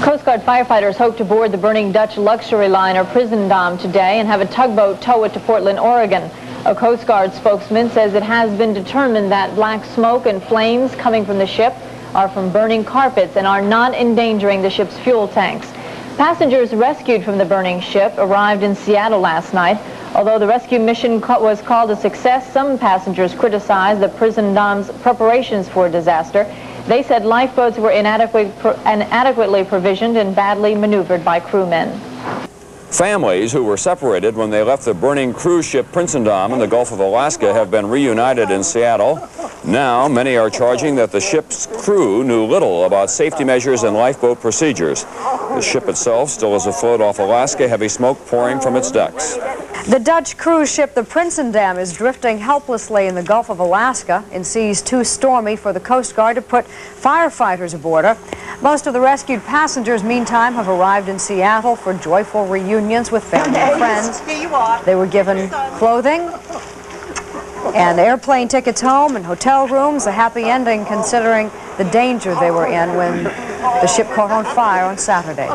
Coast Guard firefighters hope to board the burning Dutch luxury liner Prinsendam today and have a tugboat tow it to Portland, Oregon. A Coast Guard spokesman says it has been determined that black smoke and flames coming from the ship are from burning carpets and are not endangering the ship's fuel tanks. Passengers rescued from the burning ship arrived in Seattle last night. Although the rescue mission was called a success, some passengers criticized the Prinsendam's preparations for a disaster. They said lifeboats were inadequately provisioned and badly maneuvered by crewmen. Families who were separated when they left the burning cruise ship Prinsendam in the Gulf of Alaska have been reunited in Seattle. Now, many are charging that the ship's crew knew little about safety measures and lifeboat procedures. The ship itself still is afloat off Alaska, heavy smoke pouring from its decks. The Dutch cruise ship, the Prinsendam, is drifting helplessly in the Gulf of Alaska in seas too stormy for the Coast Guard to put firefighters aboard her. Most of the rescued passengers, meantime, have arrived in Seattle for joyful reunions with family and friends. They were given clothing and airplane tickets home and hotel rooms, a happy ending considering the danger they were in when the ship caught on fire on Saturday.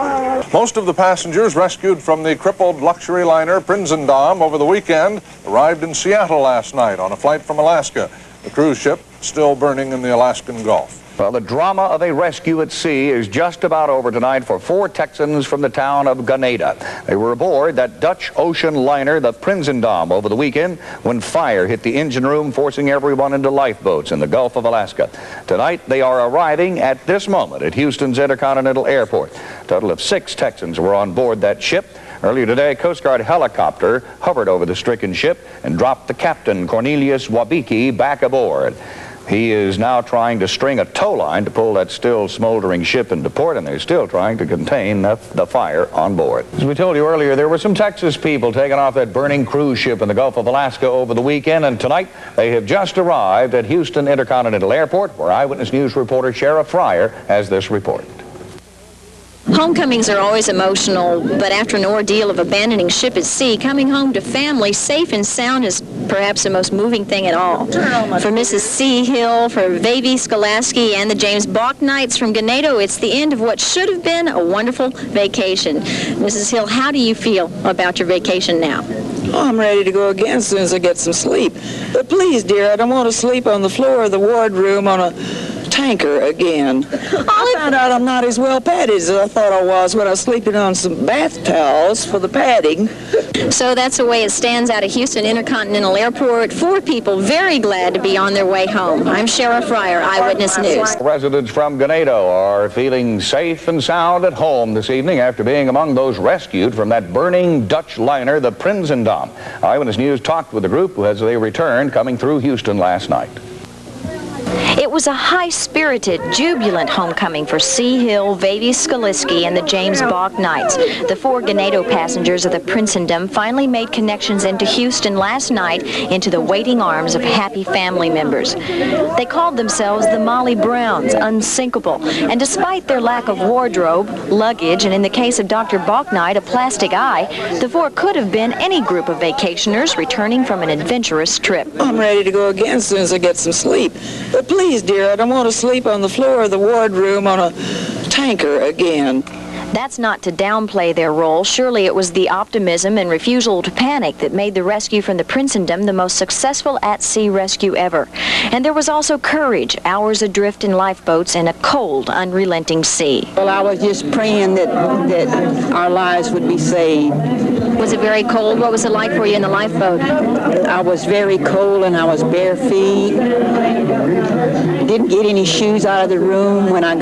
Most of the passengers rescued from the crippled luxury liner Prinsendam over the weekend arrived in Seattle last night on a flight from Alaska. The cruise ship still burning in the Alaskan Gulf. Well, the drama of a rescue at sea is just about over tonight for 4 Texans from the town of Grenada. They were aboard that Dutch ocean liner, the Prinsendam, over the weekend when fire hit the engine room, forcing everyone into lifeboats in the Gulf of Alaska. Tonight, they are arriving at this moment at Houston's Intercontinental Airport. A total of 6 Texans were on board that ship. Earlier today, a Coast Guard helicopter hovered over the stricken ship and dropped the captain, Cornelius Wabiki, back aboard. He is now trying to string a tow line to pull that still smoldering ship into port, and they're still trying to contain the fire on board. As we told you earlier, there were some Texas people taking off that burning cruise ship in the Gulf of Alaska over the weekend, and tonight they have just arrived at Houston Intercontinental Airport, where Eyewitness News reporter Sheriff Fryer has this report. Homecomings are always emotional, but after an ordeal of abandoning ship at sea, coming home to family safe and sound is perhaps the most moving thing at all. For Mrs. C. Hill, for Vavy Skolaski, and the James Balk Knights from Ganado, it's the end of what should have been a wonderful vacation. Mrs. Hill, how do you feel about your vacation now? Oh, I'm ready to go again as soon as I get some sleep. But please, dear, I don't want to sleep on the floor of the wardroom on a tanker again. I found out I'm not as well padded as I thought I was when I was sleeping on some bath towels for the padding. So that's the way it stands out of Houston Intercontinental Airport. 4 people very glad to be on their way home. I'm Sheriff Fryer, Eyewitness News. Residents from Ganado are feeling safe and sound at home this evening after being among those rescued from that burning Dutch liner, the Prinsendam. Eyewitness News talked with the group as they returned coming through Houston last night. It was a high-spirited, jubilant homecoming for C. Hill, Vady Skaliski, and the James Bach Knights. The 4 Ganado passengers of the Prinsendam finally made connections into Houston last night into the waiting arms of happy family members. They called themselves the Molly Browns, unsinkable, and despite their lack of wardrobe, luggage, and in the case of Dr. Bachknight, a plastic eye, the 4 could have been any group of vacationers returning from an adventurous trip. I'm ready to go again as soon as I get some sleep. But please, dear, I don't want to sleep on the floor of the wardroom on a tanker again. That's not to downplay their role. Surely it was the optimism and refusal to panic that made the rescue from the Prinsendam the most successful at-sea rescue ever. And there was also courage, hours adrift in lifeboats in a cold, unrelenting sea. Well, I was just praying that our lives would be saved. Was it very cold? What was it like for you in the lifeboat? I was very cold and I was bare feet. Didn't get any shoes out of the room. When I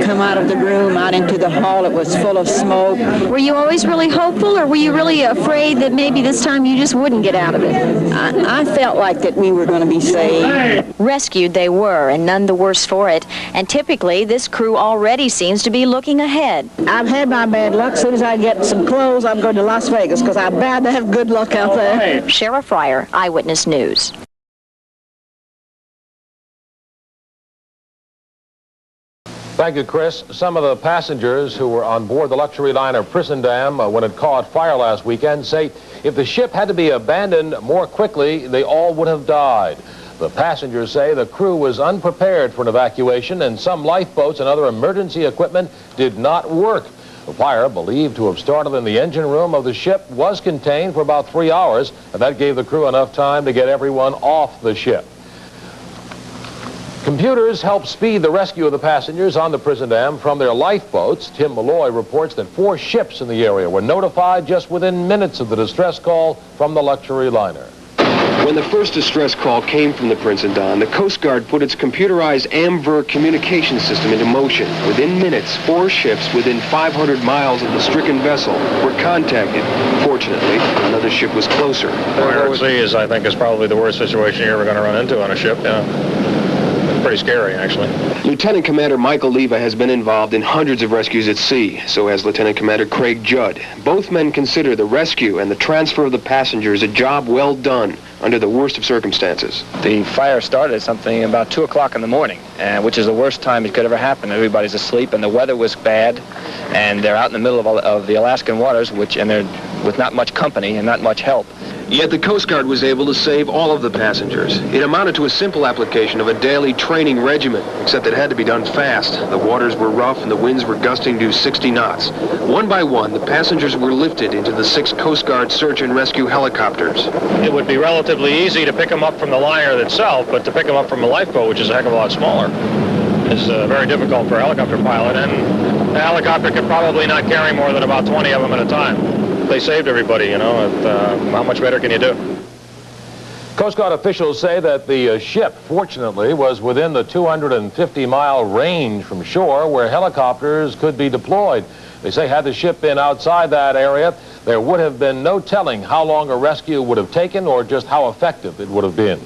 come out of the room, out into the hall, it was full of smoke. Were you always really hopeful, or were you really afraid that maybe this time you just wouldn't get out of it? I felt like that we were going to be saved. Rescued they were, and none the worse for it. And typically, this crew already seems to be looking ahead. I've had my bad luck. As soon as I get some clothes, I'm going to Las Vegas, because I'm bound to have good luck out there. Sheriff Fryer, Eyewitness News. Thank you, Chris. Some of the passengers who were on board the luxury liner Prinsendam when it caught fire last weekend say if the ship had to be abandoned more quickly, they all would have died. The passengers say the crew was unprepared for an evacuation and some lifeboats and other emergency equipment did not work. The fire, believed to have started in the engine room of the ship, was contained for about 3 hours, and that gave the crew enough time to get everyone off the ship. Computers helped speed the rescue of the passengers on the Prinsendam from their lifeboats. Tim Malloy reports that 4 ships in the area were notified just within minutes of the distress call from the luxury liner. When the first distress call came from the Prinsendam, the Coast Guard put its computerized AMVER communication system into motion. Within minutes, 4 ships within 500 miles of the stricken vessel were contacted. Fortunately, another ship was closer. Fire at sea is, I think, is probably the worst situation you're ever going to run into on a ship. Pretty scary, actually. Lieutenant Commander Michael Leva has been involved in hundreds of rescues at sea. So has Lieutenant Commander Craig Judd. Both men consider the rescue and the transfer of the passengers a job well done under the worst of circumstances. The fire started at something about 2 o'clock in the morning, which is the worst time it could ever happen. Everybody's asleep, and the weather was bad, and they're out in the middle of the Alaskan waters, and they're with not much company and not much help. Yet the Coast Guard was able to save all of the passengers. It amounted to a simple application of a daily training regimen, except it had to be done fast. The waters were rough and the winds were gusting to 60 knots. One by one, the passengers were lifted into the 6 Coast Guard search and rescue helicopters. It would be relatively easy to pick them up from the liner itself, but to pick them up from a lifeboat, which is a heck of a lot smaller, is very difficult for a helicopter pilot, and the helicopter could probably not carry more than about 20 of them at a time. They saved everybody, you know. How much better can you do? Coast Guard officials say that the ship, fortunately, was within the 250-mile range from shore where helicopters could be deployed. They say had the ship been outside that area, there would have been no telling how long a rescue would have taken or just how effective it would have been.